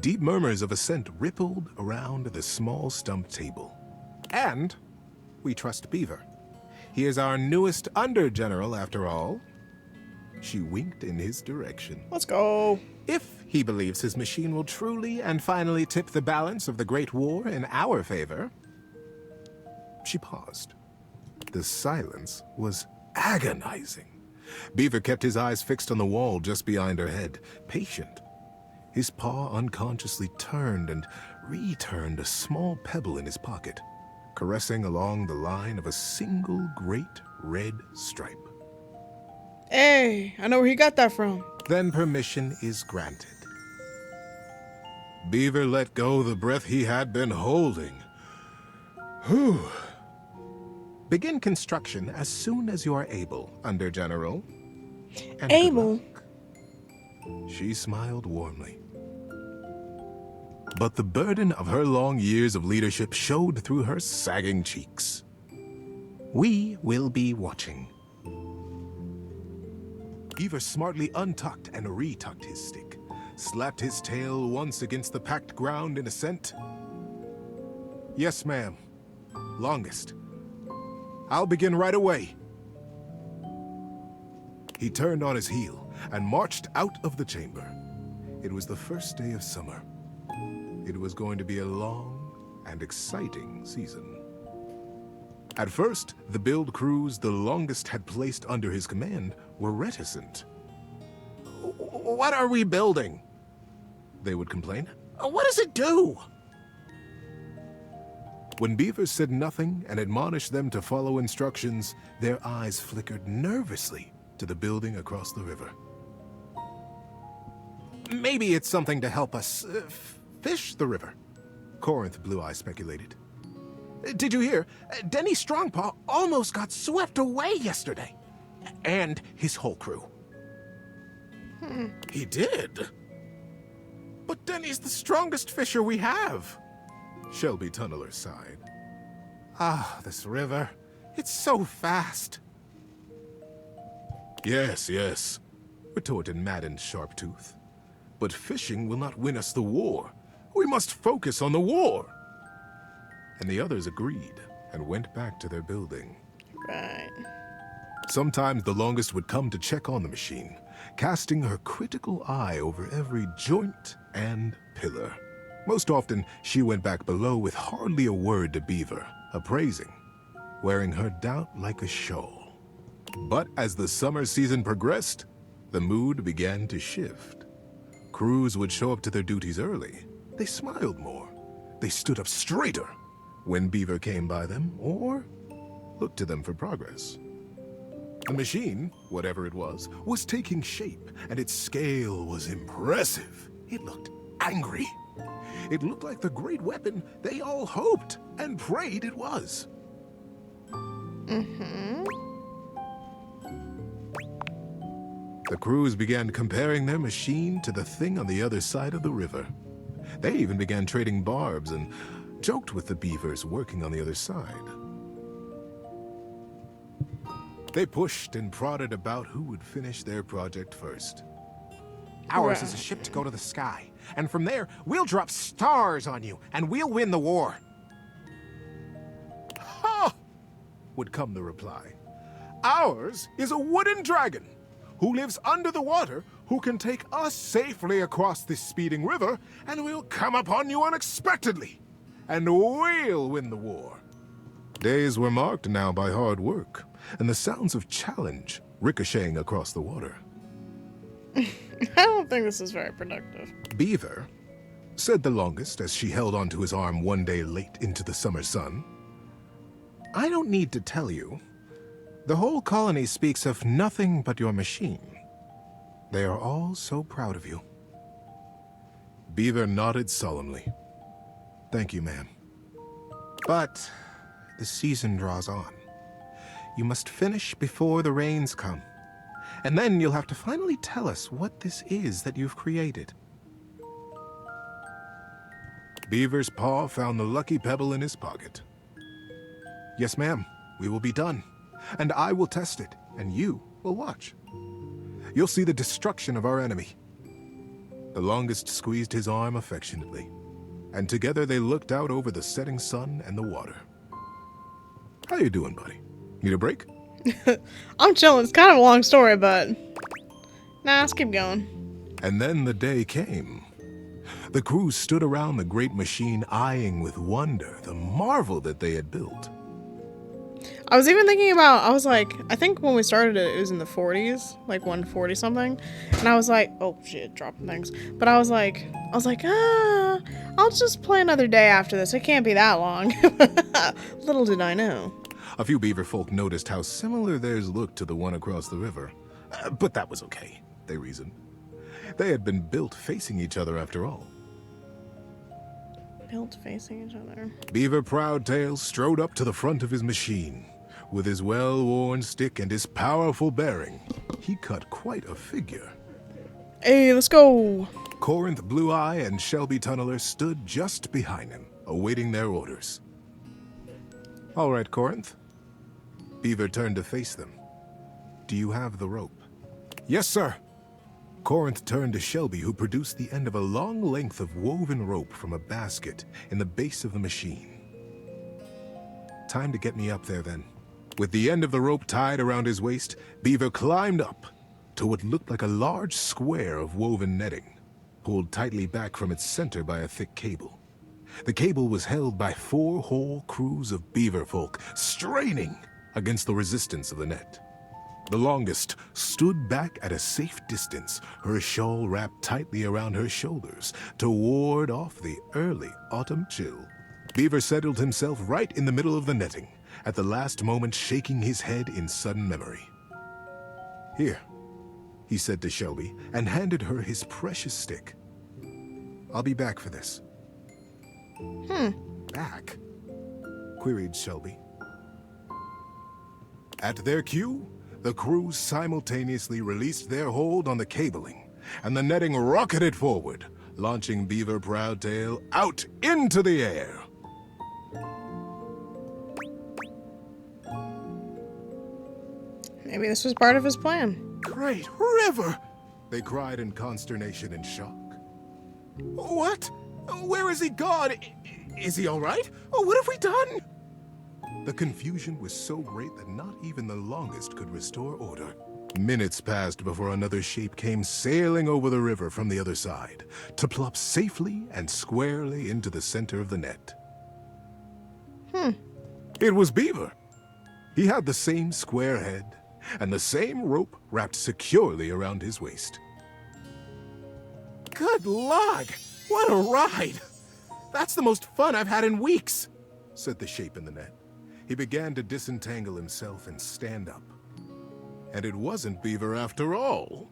Deep murmurs of assent rippled around the small stump table. And we trust Beaver. He is our newest under-general, after all. She winked in his direction. Let's go. If he believes his machine will truly and finally tip the balance of the Great War in our favor. She paused. The silence was agonizing. Beaver kept his eyes fixed on the wall just behind her head, patient. His paw unconsciously turned and returned a small pebble in his pocket, caressing along the line of a single great red stripe. Hey, I know where he got that from. Then permission is granted. Beaver let go the breath he had been holding. Whew. Begin construction as soon as you are able, Under-General. And able? She smiled warmly. But the burden of her long years of leadership showed through her sagging cheeks. We will be watching. Beaver smartly untucked and retucked his stick, slapped his tail once against the packed ground in assent. Yes, ma'am. Longest. I'll begin right away. He turned on his heel and marched out of the chamber. It was the first day of summer. It was going to be a long and exciting season. At first, the build crews the longest had placed under his command were reticent. What are we building? They would complain. What does it do? When Beaver said nothing and admonished them to follow instructions, their eyes flickered nervously to the building across the river. Maybe it's something to help us fish the river, Corinth Blue Eye speculated. Did you hear? Denny Strongpaw almost got swept away yesterday. And his whole crew. He did? But Denny's the strongest fisher we have. Shelby Tunneler sighed. Ah, this river. It's so fast. Yes, yes, retorted maddened Sharptooth. But fishing will not win us the war. We must focus on the war. And the others agreed and went back to their building. Right. Sometimes the longest would come to check on the machine, casting her critical eye over every joint and pillar. Most often, she went back below with hardly a word to Beaver, appraising, wearing her doubt like a shawl. But as the summer season progressed, the mood began to shift. Crews would show up to their duties early. They smiled more, they stood up straighter when Beaver came by them or looked to them for progress. The machine, whatever it was taking shape, and its scale was impressive. It looked angry. It looked like the great weapon they all hoped and prayed it was. Mm-hmm. The crews began comparing their machine to the thing on the other side of the river. They even began trading barbs and joked with the beavers working on the other side. They pushed and prodded about who would finish their project first. Ours is a ship to go to the sky, and from there, we'll drop stars on you, and we'll win the war. Ha! Would come the reply. Ours is a wooden dragon who lives under the water, who can take us safely across this speeding river, and we'll come upon you unexpectedly, and we'll win the war. Days were marked now by hard work, and the sounds of challenge ricocheting across the water. I don't think this is very productive. Beaver, said the longest as she held onto his arm one day late into the summer sun, I don't need to tell you. The whole colony speaks of nothing but your machine. They are all so proud of you. Beaver nodded solemnly. Thank you, ma'am. But the season draws on. You must finish before the rains come. And then you'll have to finally tell us what this is that you've created. Beaver's paw found the lucky pebble in his pocket. Yes, ma'am, we will be done. And I will test it, and you will watch. You'll see the destruction of our enemy. The longest squeezed his arm affectionately, and together they looked out over the setting sun and the water. How you doing, buddy? Need a break? I'm chilling. It's kind of a long story, but nah, let's keep going. And then the day came. The crew stood around the great machine, eyeing with wonder the marvel that they had built. I was even thinking about, I was like, I think when we started it, it was in the 40s, like 140 something. And I was like, oh shit, dropping things. But I was like, I'll just play another day after this. It can't be that long. Little did I know. A few beaver folk noticed how similar theirs looked to the one across the river. But that was okay, they reasoned. They had been built facing each other after all. Built facing each other. Beaver Proudtail strode up to the front of his machine. With his well-worn stick and his powerful bearing, he cut quite a figure. Hey, let's go! Corinth Blue Eye and Shelby Tunneler stood just behind him, awaiting their orders. All right, Corinth. Beaver turned to face them. Do you have the rope? Yes, sir. Corinth turned to Shelby, who produced the end of a long length of woven rope from a basket in the base of the machine. Time to get me up there, then. With the end of the rope tied around his waist, Beaver climbed up to what looked like a large square of woven netting, pulled tightly back from its center by a thick cable. The cable was held by 4 whole crews of beaver folk, straining against the resistance of the net. The longest stood back at a safe distance, her shawl wrapped tightly around her shoulders to ward off the early autumn chill. Beaver settled himself right in the middle of the netting, at the last moment shaking his head in sudden memory. Here, he said to Shelby, and handed her his precious stick. I'll be back for this. Back? Queried Shelby. At their cue, the crew simultaneously released their hold on the cabling, and the netting rocketed forward, launching Beaver Proudtail out into the air. Maybe this was part of his plan. Great river! They cried in consternation and shock. What? Where is he gone? Is he all right? What have we done? The confusion was so great that not even the longest could restore order. Minutes passed before another shape came sailing over the river from the other side, to plop safely and squarely into the center of the net. It was Beaver. He had the same square head, and the same rope wrapped securely around his waist. Good luck! What a ride! That's the most fun I've had in weeks, said the shape in the net. He began to disentangle himself and stand up. And it wasn't Beaver after all.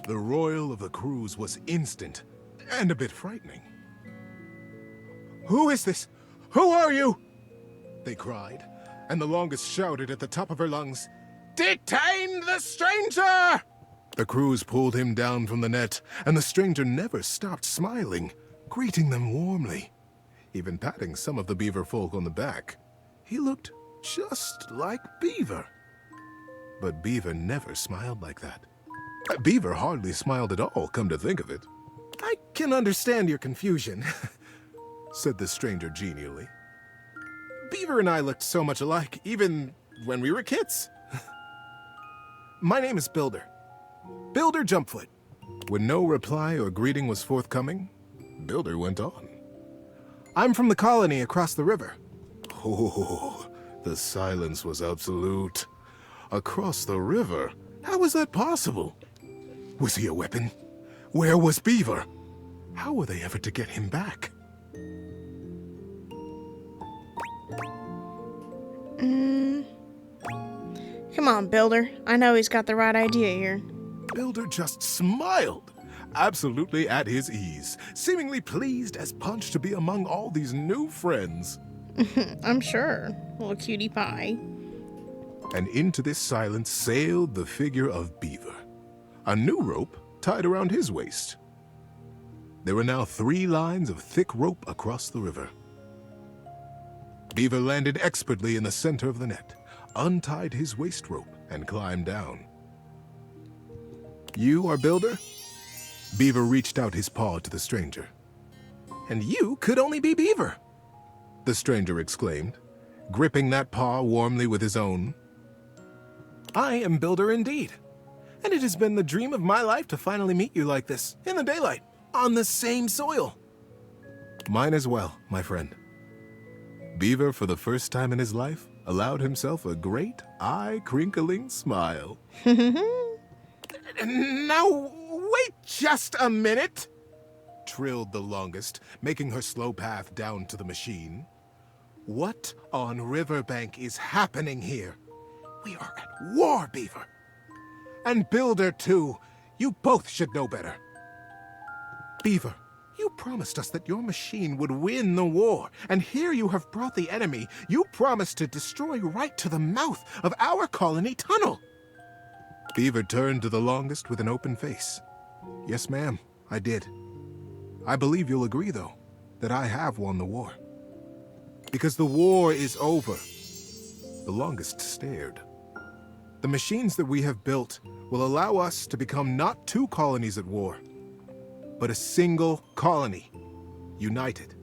The royal of the cruise was instant and a bit frightening. Who is this? Who are you? They cried, and the longest shouted at the top of her lungs, Detain the stranger! The crews pulled him down from the net, and the stranger never stopped smiling, greeting them warmly, even patting some of the beaver folk on the back. He looked just like Beaver. But Beaver never smiled like that. Beaver hardly smiled at all, come to think of it. I can understand your confusion, said the stranger genially. Beaver and I looked so much alike, even when we were kids. My name is Builder. Builder Jumpfoot. When no reply or greeting was forthcoming, Builder went on. I'm from the colony across the river. Oh, the silence was absolute. Across the river? How was that possible? Was he a weapon? Where was Beaver? How were they ever to get him back? Come on, Builder. I know he's got the right idea here. Builder just smiled, absolutely at his ease, seemingly pleased as punch to be among all these new friends. I'm sure, little cutie pie. And into this silence sailed the figure of Beaver, a new rope tied around his waist. There were now 3 lines of thick rope across the river. Beaver landed expertly in the center of the net, untied his waist rope, and climbed down. You are Builder? Beaver reached out his paw to the stranger. And you could only be Beaver, the stranger exclaimed, gripping that paw warmly with his own. I am Builder indeed, and it has been the dream of my life to finally meet you like this, in the daylight, on the same soil. Mine as well, my friend. Beaver, for the first time in his life, allowed himself a great, eye-crinkling smile. Now, wait just a minute, trilled the longest, making her slow path down to the machine. What on Riverbank is happening here? We are at war, Beaver. And Builder, too. You both should know better. Beaver, you promised us that your machine would win the war, and here you have brought the enemy. You promised to destroy right to the mouth of our colony tunnel. Beaver turned to the longest with an open face. Yes, ma'am, I did. I believe you'll agree, though, that I have won the war. Because the war is over. The longest stared. The machines that we have built will allow us to become not 2 colonies at war, but a single colony, united.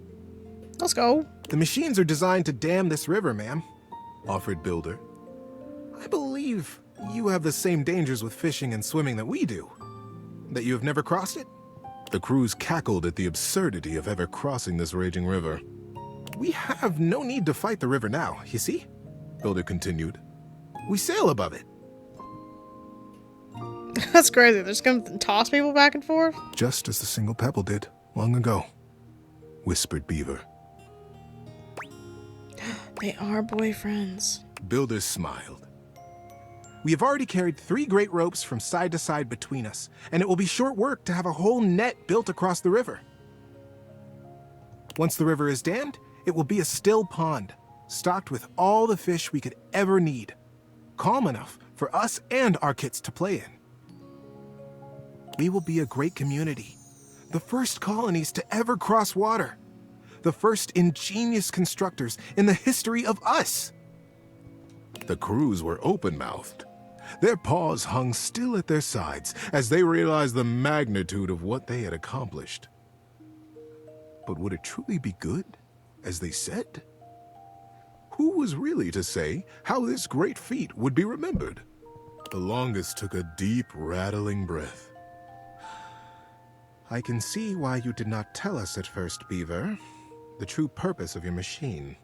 Let's go. The machines are designed to dam this river, ma'am, offered Builder. I believe you have the same dangers with fishing and swimming that we do. That you have never crossed it? The crews cackled at the absurdity of ever crossing this raging river. We have no need to fight the river now, you see? Builder continued. We sail above it. That's crazy. They're just gonna toss people back and forth? Just as the single pebble did, long ago, whispered Beaver. They are boyfriends. Builder smiled. We have already carried 3 great ropes from side to side between us, and it will be short work to have a whole net built across the river. Once the river is dammed, it will be a still pond, stocked with all the fish we could ever need, calm enough for us and our kits to play in. We will be a great community, the first colonies to ever cross water, the first ingenious constructors in the history of us. The crews were open-mouthed. Their paws hung still at their sides as they realized the magnitude of what they had accomplished. But would it truly be good, as they said? Who was really to say how this great feat would be remembered? The longest took a deep, rattling breath. I can see why you did not tell us at first, Beaver, the true purpose of your machine.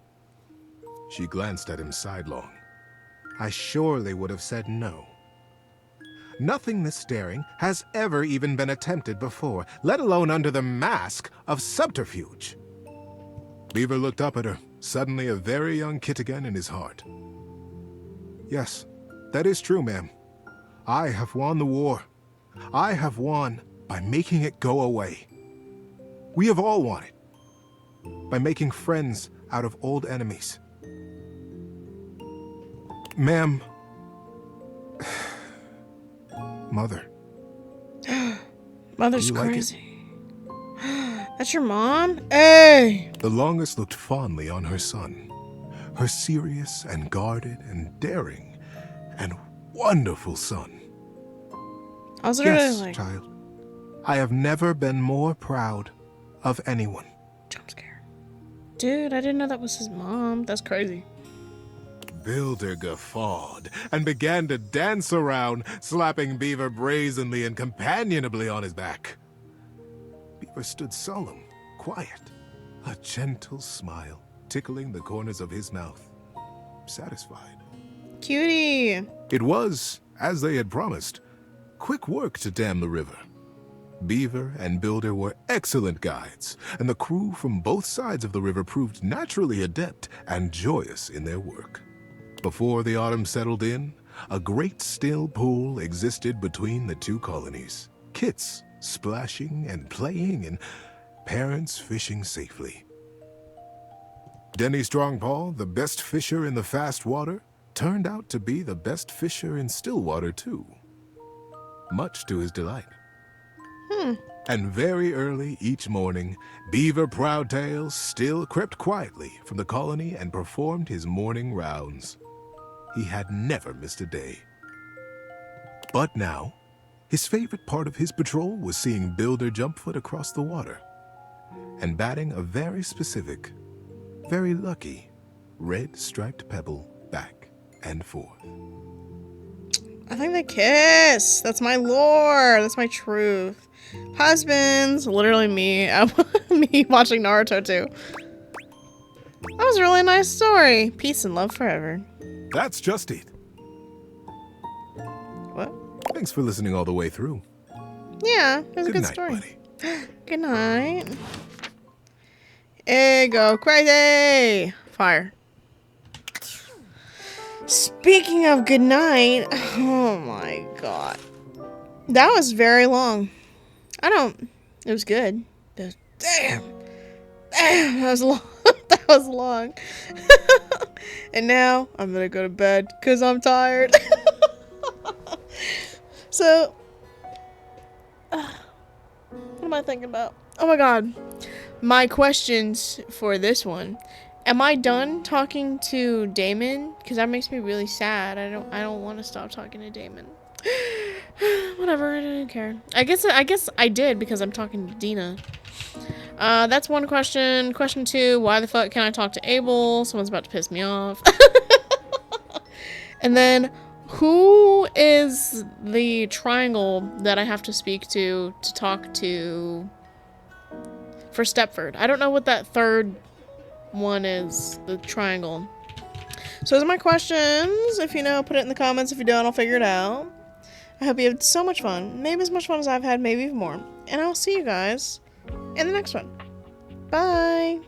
She glanced at him sidelong. I surely would have said no. Nothing this daring has ever even been attempted before, let alone under the mask of subterfuge. Beaver looked up at her, suddenly a very young kid again in his heart. Yes, that is true, ma'am. I have won the war. I have won by making it go away. We have all won it. By making friends out of old enemies. Ma'am. Mother. Mother's like crazy. That's your mom? Hey! The longest looked fondly on her son. Her serious and guarded and daring and wonderful son. I was literally Yes, like, child. I have never been more proud of anyone. dude, I didn't know that was his mom. That's crazy. Builder guffawed and began to dance around, slapping Beaver brazenly and companionably on his back. Beaver stood solemn, quiet, a gentle smile tickling the corners of his mouth, satisfied. Cutie! It was, as they had promised, quick work to dam the river. Beaver and Builder were excellent guides, and the crew from both sides of the river proved naturally adept and joyous in their work. Before the autumn settled in, a great still pool existed between the two colonies. Kits splashing and playing, and parents fishing safely. Denny Strongpaw, the best fisher in the fast water, turned out to be the best fisher in still water too, much to his delight. And very early each morning, Beaver Proudtail still crept quietly from the colony and performed his morning rounds. He had never missed a day. But now, his favorite part of his patrol was seeing Builder Jumpfoot across the water and batting a very specific, very lucky, red striped pebble back and forth. I think they kiss. That's my lore. That's my truth. Husbands. Literally me. Me watching Naruto too. That was a really nice story. Peace and love forever. That's just it. What? Thanks for listening all the way through. Yeah, it was a good night, story. buddy. Good night. Go crazy. Fire. Speaking of good night, oh my god. That was very long. It was good. Damn, that was long. That was long. And now I'm gonna go to bed because I'm tired. So, what am I thinking about? Oh my god. My questions for this one. Am I done talking to Damon? Because that makes me really sad. I don't want to stop talking to Damon. Whatever, I don't care. I guess I did because I'm talking to Dina. That's one question. Question 2, why the fuck can I talk to Abel? Someone's about to piss me off. And then, who is the triangle that I have to speak to talk to for Stepford? I don't know what that third one is, the triangle. So those are my questions. If you know, put it in the comments. If you don't, I'll figure it out. I hope you had so much fun. Maybe as much fun as I've had, maybe even more. And I'll see you guys in the next one. Bye!